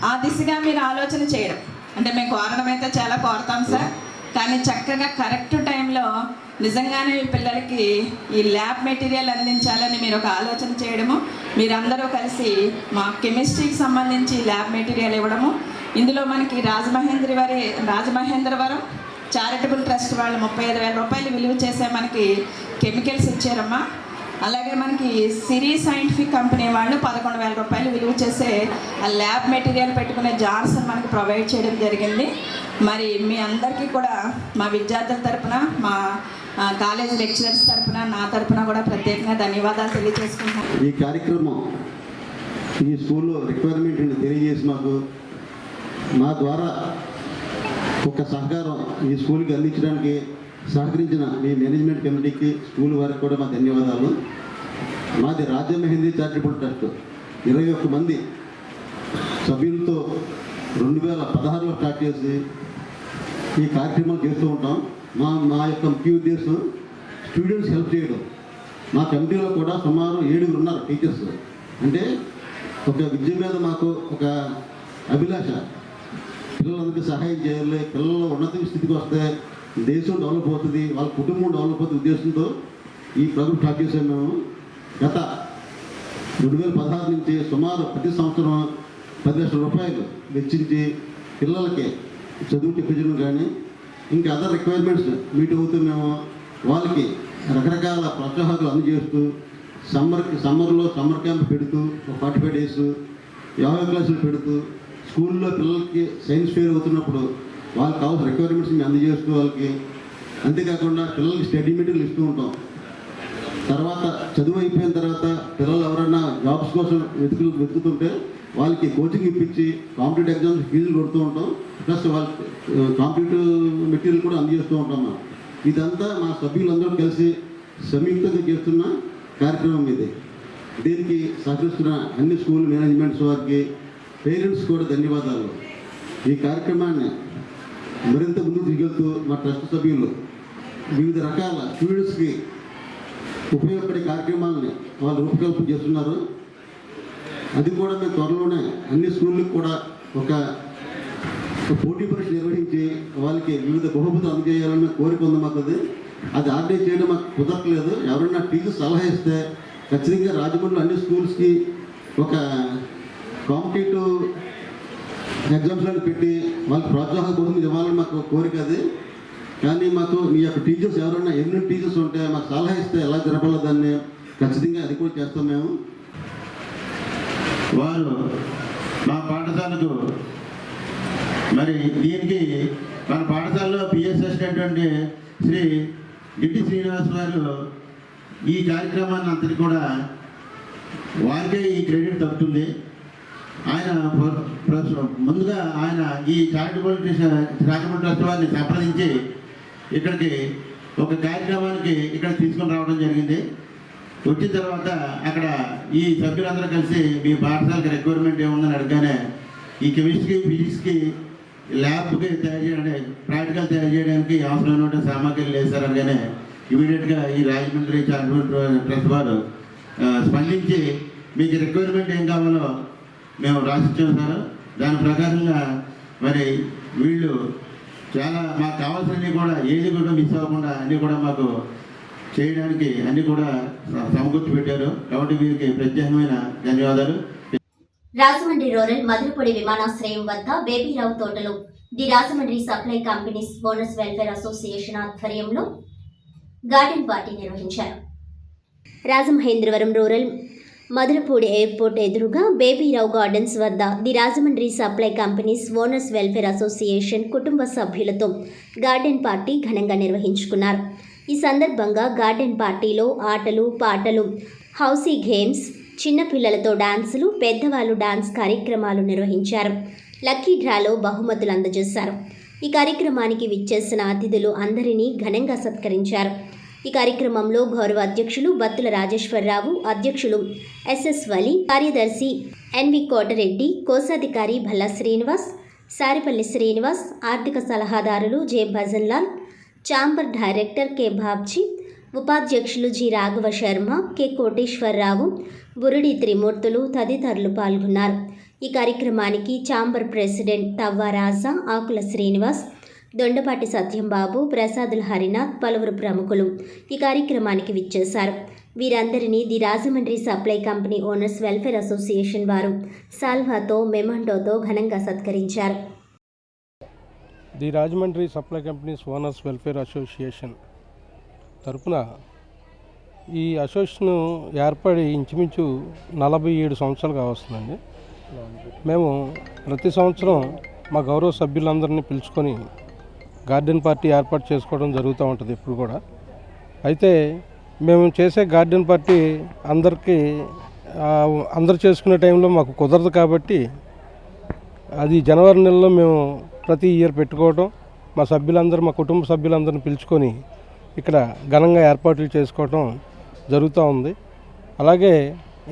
ఆ దిశగా మీరు ఆలోచన చేయడం అంటే మేము కోరడం అయితే చాలా కోరతాం సార్. కానీ చక్కగా కరెక్ట్ టైంలో నిజంగానే మీ పిల్లలకి ఈ ల్యాబ్ మెటీరియల్ అందించాలని మీరు ఒక ఆలోచన చేయడము, మీరందరూ కలిసి మా కెమిస్ట్రీకి సంబంధించి ల్యాబ్ మెటీరియల్ ఇవ్వడము. ఇందులో మనకి రాజమహేంద్రవరం చారిటబుల్ ట్రస్ట్ వాళ్ళు 35,000 రూపాయలు విలువ చేసే మనకి కెమికల్స్ ఇచ్చారమ్మా. అలాగే మనకి సిరి సైంటిఫిక్ కంపెనీ వాళ్ళు 11,000 రూపాయలు విలువ చేసే ఆ ల్యాబ్ మెటీరియల్ పెట్టుకునే జార్స్ మనకి ప్రొవైడ్ చేయడం జరిగింది. మరి మీ అందరికీ కూడా మా విద్యార్థుల తరపున, మా కాలేజ్ లెక్చరర్స్ తరపున, నా తరపున కూడా ప్రత్యేకంగా ధన్యవాదాలు తెలియజేసుకుంటున్నాను. ఈ కార్యక్రమం ఈ స్కూల్లో రిక్వైర్మెంట్ తెలియజేసి మాకు మా ద్వారా ఒక సహకారం ఈ స్కూల్కి అందించడానికి సహకరించిన మీ మేనేజ్మెంట్ కమిటీకి, స్కూల్ వారికి కూడా మా ధన్యవాదాలు. మాది రాజమహేంద్రి చారిటబుల్ ట్రస్ట్ 21 మంది సభ్యులతో 2016లో స్టార్ట్ చేసి ఈ కార్యక్రమాలు చేస్తూ ఉంటాం. మా యొక్క ముఖ్య ఉద్దేశం స్టూడెంట్స్ హెల్ప్ చేయడం. మా కమిటీలో కూడా సుమారు 7 ఉన్నారు టీచర్స్. అంటే ఒక విద్య మీద మాకు ఒక అభిలాష, పిల్లలందరికీ సహాయం చేయాలి, పిల్లలు ఉన్నత స్థితికి వస్తే దేశం డెవలప్ అవుతుంది, వాళ్ళ కుటుంబం డెవలప్ అవుతుంది ఉద్దేశంతో ఈ ప్రోగ్రాం స్టార్ట్ చేసాం మేము. గత 2016 నుంచి సుమారు ప్రతి సంవత్సరం 10 లక్షల రూపాయలు వెచ్చించి పిల్లలకి చదువు చెప్పించడం కానీ ఇంకా అదర్ రిక్వైర్మెంట్స్ మీట్ అవుతూ మేము వాళ్ళకి రకరకాల ప్రోత్సాహాలు అందజేస్తూ సమ్మర్లో సమ్మర్ క్యాంప్ పెడుతూ 45 డేస్ యోగా క్లాసులు పెడుతూ స్కూల్లో పిల్లలకి సైన్స్ ఫేర్ అవుతున్నప్పుడు వాళ్ళకి కావాల్సిన రిక్వైర్మెంట్స్ మేము అందజేస్తూ వాళ్ళకి, అంతేకాకుండా పిల్లలకి స్టడీ మెటీరియల్ ఇస్తూ ఉంటాం. తర్వాత చదువు అయిపోయిన తర్వాత పిల్లలు ఎవరైనా జాబ్స్ కోసం వెతుకుతుంటే వాళ్ళకి కోచింగ్ ఇప్పించి కాంపిటేటివ్ ఎగ్జామ్స్ ఫీజులు కొడుతూ ఉంటాం. ప్లస్ వాళ్ళకి కాంపిటేటివ్ మెటీరియల్ కూడా అందజేస్తూ ఉంటాం. ఇదంతా మా సభ్యులందరూ కలిసి సంయుక్తంగా చేస్తున్న కార్యక్రమం ఇది. దీనికి సహకరిస్తున్న అన్ని స్కూల్ మేనేజ్మెంట్స్ వారికి, పేరెంట్స్ కూడా ధన్యవాదాలు. ఈ కార్యక్రమాన్ని మరింత ముందుకు తీసుకెళ్తూ మా ట్రస్ట్ సభ్యులు వివిధ రకాల స్టూడెంట్స్కి ఉపయోగపడే కార్యక్రమాలని వాళ్ళు రూపకల్పన చేస్తున్నారు. అది కూడా మేము త్వరలోనే అన్ని స్కూళ్ళకి కూడా ఒక పోటీ పరీక్ష నిర్వహించి వాళ్ళకి వివిధ బహుమతులు అందజేయాలని కోరిక ఉంది మాకు. అది ఆర్గనైజ్ చేయడం మాకు కుదరట్లేదు. ఎవరైనా టీచర్స్ సలహా ఇస్తే ఖచ్చితంగా రాజమండ్రిలో అన్ని స్కూల్స్కి ఒక కాంపిటేటివ్ ఎగ్జామ్స్లను పెట్టి వాళ్ళకి ప్రోత్సాహక బహుమతి ఇవ్వాలని మాకు కోరిక అది. కానీ మాకు మీ యొక్క టీచర్స్ ఎవరైనా ఎన్ని టీచర్స్ ఉంటే మాకు సలహా ఇస్తే ఎలా జరపాలో దాన్ని ఖచ్చితంగా అది కూడా చేస్తాం మేము. వాళ్ళు మా పాఠశాలకు మరి దీనికి మన పాఠశాలలో పిఎస్ అసిస్టెంట్ శ్రీ గిడ్డి శ్రీనివాస్ గారు ఈ కార్యక్రమాన్ని అంతటి కూడా వారికే ఈ క్రెడిట్ దక్కుతుంది. ఆయన ముందుగా ఆయన ఈ చారిటబుల్ ట్రస్ట్ వారిని సంప్రదించి ఇక్కడికి ఒక కార్యక్రమానికి ఇక్కడ తీసుకొని రావడం జరిగింది. వచ్చిన తర్వాత అక్కడ ఈ సభ్యులందరూ కలిసి మీ పాఠశాలకు రిక్వైర్మెంట్ ఏముందని అడగానే ఈ కెమిస్ట్రీ ఫిజిక్స్కి ల్యాబ్కి తయారు చేయడానికి ప్రాక్టికల్ తయారు చేయడానికి అవసరమైన సామాగ్రిలు వేశారు అనగానే ఇమీడియట్గా ఈ రాజమండ్రి చారిటబుల్ ట్రస్ట్ వారు స్పందించి మీకు రిక్వైర్మెంట్ ఏం కావాలో మేము రాసిచ్చాం సార్. దాని ప్రకారంగా మరి వీళ్ళు చాలా మాకు కావాల్సినవి కూడా ఏది కూడా మిస్ అవ్వకుండా అన్నీ కూడా మాకు చేయడానికి అన్నీ కూడా సమకూర్చి పెట్టారు. కాబట్టి వీరికి ప్రత్యేకమైన ధన్యవాదాలు. రాజమండ్రి రూరల్ మధురపొడి విమానాశ్రయం వద్ద బేబీరావు తోటలో the Rajahmundry supply companies owners welfare association ఆధ్వర్యంలో గార్డెన్ పార్టీ నిర్వహించారు. రాజమహేంద్రవరం రూరల్ మధురపూడి ఎయిర్పోర్ట్ ఎదురుగా బేబీరావు గార్డెన్స్ వద్ద the Rajahmundry supply companies owners welfare association కుటుంబ సభ్యులతో గార్డెన్ పార్టీ ఘనంగా నిర్వహించుకున్నారు. ఈ సందర్భంగా గార్డెన్ పార్టీలో ఆటలు, పాటలు, హౌసీ గేమ్స్, చిన్నపిల్లలతో డాన్సులు, పెద్దవాళ్ళు డాన్స్ కార్యక్రమాలు నిర్వహించారు. లక్కీ డ్రాలో బహుమతులు అందజేశారు. ఈ కార్యక్రమానికి విచ్చేసిన అతిథులు అందరినీ ఘనంగా సత్కరించారు. ఈ కార్యక్రమంలో గౌరవ అధ్యక్షులు బత్తుల రాజేశ్వరరావు, అధ్యక్షులు ఎస్ఎస్ వలి, కార్యదర్శి ఎన్వి కోటరెడ్డి, కోశాధికారి భల్లా శ్రీనివాస్, సారిపల్లి శ్రీనివాస్, ఆర్థిక సలహాదారులు J Bhajan Lal, chamber director K Babji, ఉపాధ్యక్షులు జి రాఘవ శర్మ, కె కోటేశ్వరరావు, బురుడి త్రిమూర్తులు తదితరులు పాల్గొన్నారు. ఈ కార్యక్రమానికి ఛాంబర్ ప్రెసిడెంట్ తవ్వ రాజా, ఆకుల శ్రీనివాస్, దొండపాటి సత్యంబాబు, ప్రసాదుల హరినాథ్, పలువురు ప్రముఖులు ఈ కార్యక్రమానికి విచ్చేశారు. వీరందరినీ the Rajahmundry supply company owners welfare association వారు సాల్వాతో, మెమంటోతో ఘనంగా సత్కరించారు. The Rajahmundry supply companies owners welfare association తరపున ఈ అసోసియేషన్ ఏర్పడి ఇంచుమించు 47 సంవత్సరాలుగా వస్తుందండి. మేము ప్రతి సంవత్సరం మా గౌరవ సభ్యులందరినీ పిలుచుకొని గార్డెన్ పార్టీ ఏర్పాటు చేసుకోవడం జరుగుతూ ఉంటుంది ఇప్పుడు కూడా. అయితే మేము చేసే గార్డెన్ పార్టీ అందరు చేసుకునే టైంలో మాకు కుదరదు కాబట్టి అది జనవరి నెలలో మేము ప్రతి ఇయర్ పెట్టుకోవడం, మా కుటుంబ సభ్యులందరిని పిలుచుకొని ఇక్కడ ఘనంగా ఏర్పాట్లు చేసుకోవడం జరుగుతూ ఉంది. అలాగే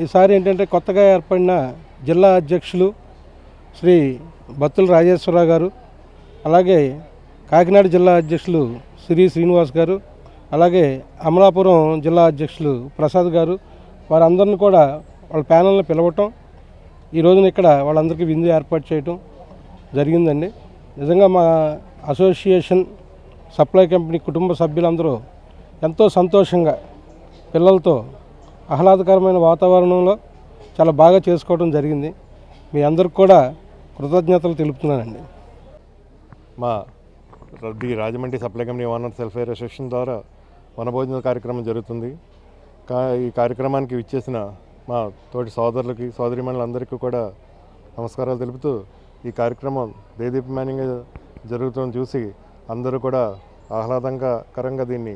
ఈసారి ఏంటంటే కొత్తగా ఏర్పడిన జిల్లా అధ్యక్షులు శ్రీ బత్తుల రాజేశ్వరరావు గారు, అలాగే కాకినాడ జిల్లా అధ్యక్షులు శ్రీ శ్రీనివాస్ గారు, అలాగే అమలాపురం జిల్లా అధ్యక్షులు ప్రసాద్ గారు, వారందరిని కూడా వాళ్ళ ప్యానల్ని పిలవటం, ఈ రోజున ఇక్కడ వాళ్ళందరికీ విందు ఏర్పాటు చేయటం జరిగిందండి. నిజంగా మా అసోసియేషన్ సప్లై కంపెనీ కుటుంబ సభ్యులందరూ ఎంతో సంతోషంగా పిల్లలతో ఆహ్లాదకరమైన వాతావరణంలో చాలా బాగా చేసుకోవడం జరిగింది. మీ అందరికి కూడా కృతజ్ఞతలు తెలుపుతున్నానండి. మా Rajahmundry supply company owners welfare association ద్వారా వనభోజన కార్యక్రమం జరుగుతుంది. ఈ కార్యక్రమానికి విచ్చేసిన మా తోటి సోదరులకి సోదరీమణులందరికీ కూడా నమస్కారాలు తెలుపుతూ ఈ కార్యక్రమం దేదీప్యమానంగా జరుగుతుందని చూసి అందరూ కూడా ఆహ్లాదకరంగా దీన్ని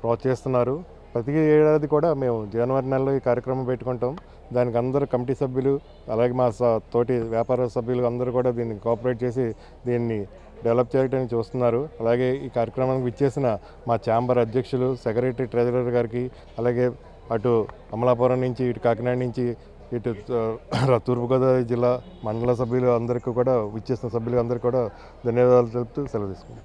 ప్రోత్సహిస్తున్నారు. ప్రతి ఏడాది కూడా మేము జనవరి నెలలో ఈ కార్యక్రమం పెట్టుకుంటాం. దానికి అందరూ కమిటీ సభ్యులు అలాగే మా తోటి వ్యాపార సభ్యులు అందరూ కూడా దీన్ని కోఆపరేట్ చేసి దీన్ని డెవలప్ చేయడానికి చూస్తున్నారు. అలాగే ఈ కార్యక్రమానికి విచ్చేసిన మా ఛాంబర్ అధ్యక్షులు, సెక్రటరీ, ట్రెజరర్ గారికి, అలాగే అటు అమలాపురం నుంచి, ఇటు కాకినాడ నుంచి, ఇటు తూర్పుగోదావరి జిల్లా మండల సభ్యులు అందరికీ కూడా విచ్చేసిన సభ్యులు అందరికీ కూడా ధన్యవాదాలు తెలుపుతూ సెలవు తీసుకుంటాం.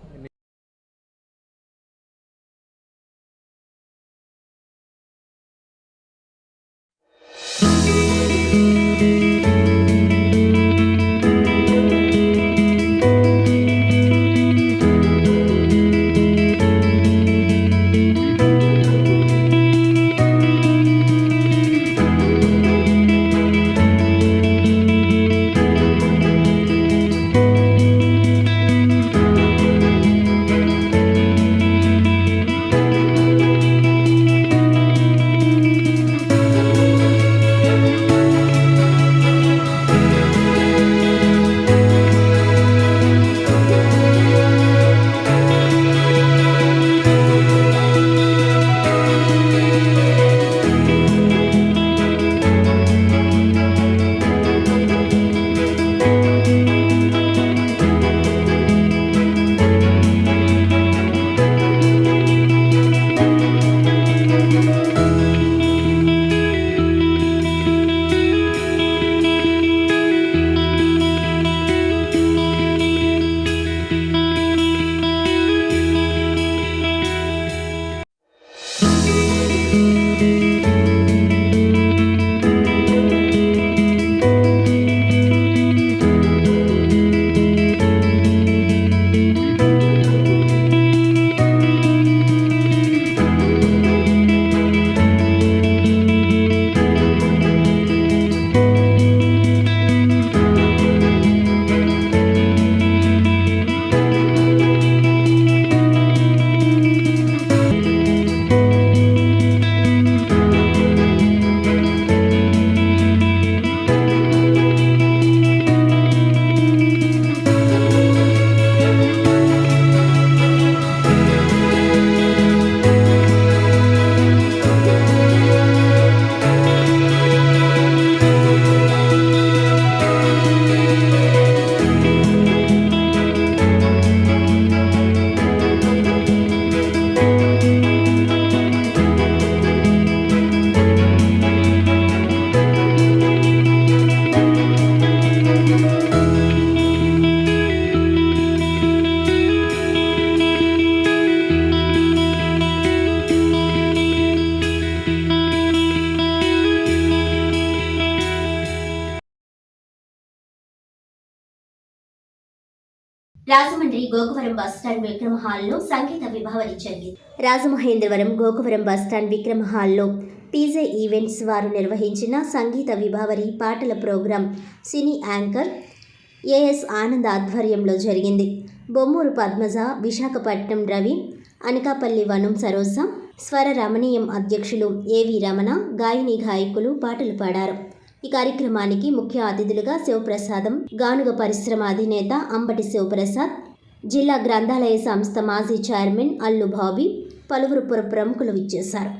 రాజమండ్రి గోకవరం బస్టాండ్ విక్రమ హాల్లో సంగీత విభావరి జరిగింది. రాజమహేంద్రవరం గోకవరం బస్టాండ్ విక్రమ హాల్లో టీజే ఈవెంట్స్ వారు నిర్వహించిన సంగీత విభావరి పాటల ప్రోగ్రాం సినీ యాంకర్ ఏఎస్ ఆనంద్ ఆధ్వర్యంలో జరిగింది. బొమ్మూరు పద్మజ, విశాఖపట్నం రవి, అనకాపల్లి వనం సరోజ, స్వర రమణీయం అధ్యక్షులు ఏవి రమణ, గాయని గాయకులు పాటలు పాడారు. ఈ కార్యక్రమానికి ముఖ్య అతిథులుగా శివప్రసాదం, గానుగ పరిశ్రమ అధినేత అంబటి శివప్రసాద్, జిల్లా గ్రంథాలయ సంస్థ మాజీ చైర్మన్ అల్లు బాబీ, పలువురు ప్రముఖులు విచ్చేశారు.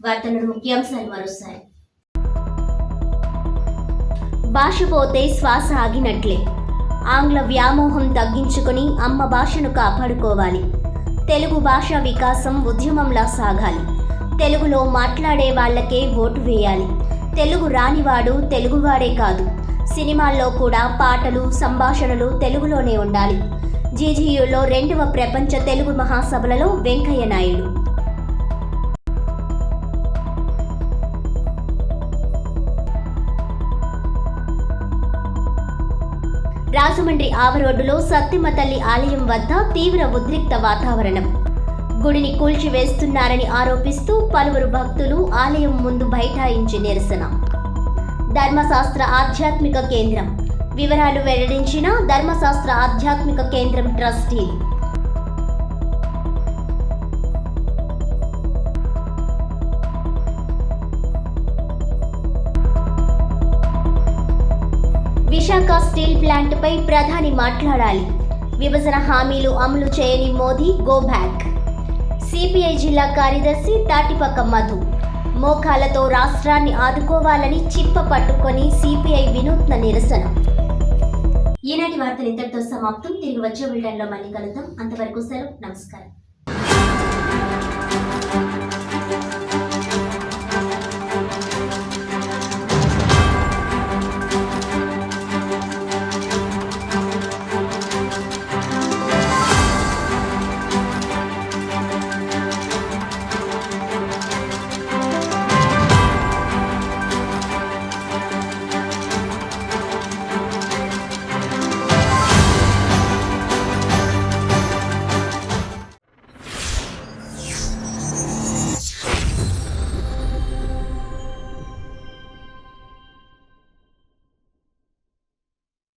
వార్తల ముఖ్యాంశాలు మరోసారి. భాష పోతే శ్వాస ఆగినట్లే. ఆంగ్ల వ్యామోహం తగ్గించుకొని అమ్మ భాషను కాపాడుకోవాలి. తెలుగు భాష వికాసం ఉద్యమంలా సాగాలి. తెలుగులో మాట్లాడే వాళ్ళకే ఓటు వేయాలి. తెలుగు రానివాడు తెలుగువాడే కాదు, సినిమాల్లో కూడా పాటలు సంభాషణలు తెలుగులోనే ఉండాలి. జీజీయూలో 2వ ప్రపంచ తెలుగు మహాసభలలో వెంకయ్య నాయుడు. రాజమండ్రి ఆవరోడ్డులో సత్యమ్మ తల్లి ఆలయం వద్ద తీవ్ర ఉద్రిక్త వాతావరణం. గుడిని కూల్చివేస్తున్నారని ఆరోపిస్తూ పలువురు భక్తులు ఆలయం ముందు బైఠాయించి నిరసన. ధర్మశాస్త్ర ఆధ్యాత్మిక కేంద్రం వివరాలు వెల్లడించిన ధర్మశాస్త్ర ఆధ్యాత్మిక కేంద్రం ట్రస్టీలు. విశాఖ స్టీల్ ప్లాంట్పై ప్రధాని మాట్లాడాలి. విభజన హామీలు అమలు చేయని మోదీ గో బ్యాక్. సిపిఐ జిల్లా కార్యదర్శి తాటిపక్క మధు. మోకాలతో రాష్ట్రాన్ని ఆదుకోవాలని చిప్ప పట్టుకొని సిపిఐ వినూత్న నిరసన. ఈనాటి వార్తలు ఇంతటితో సమాప్తం. తిరిగి వచ్చే బులెటిన్లో మళ్ళీ కలుద్దాం. అంతవరకు సెలవు. నమస్కారం.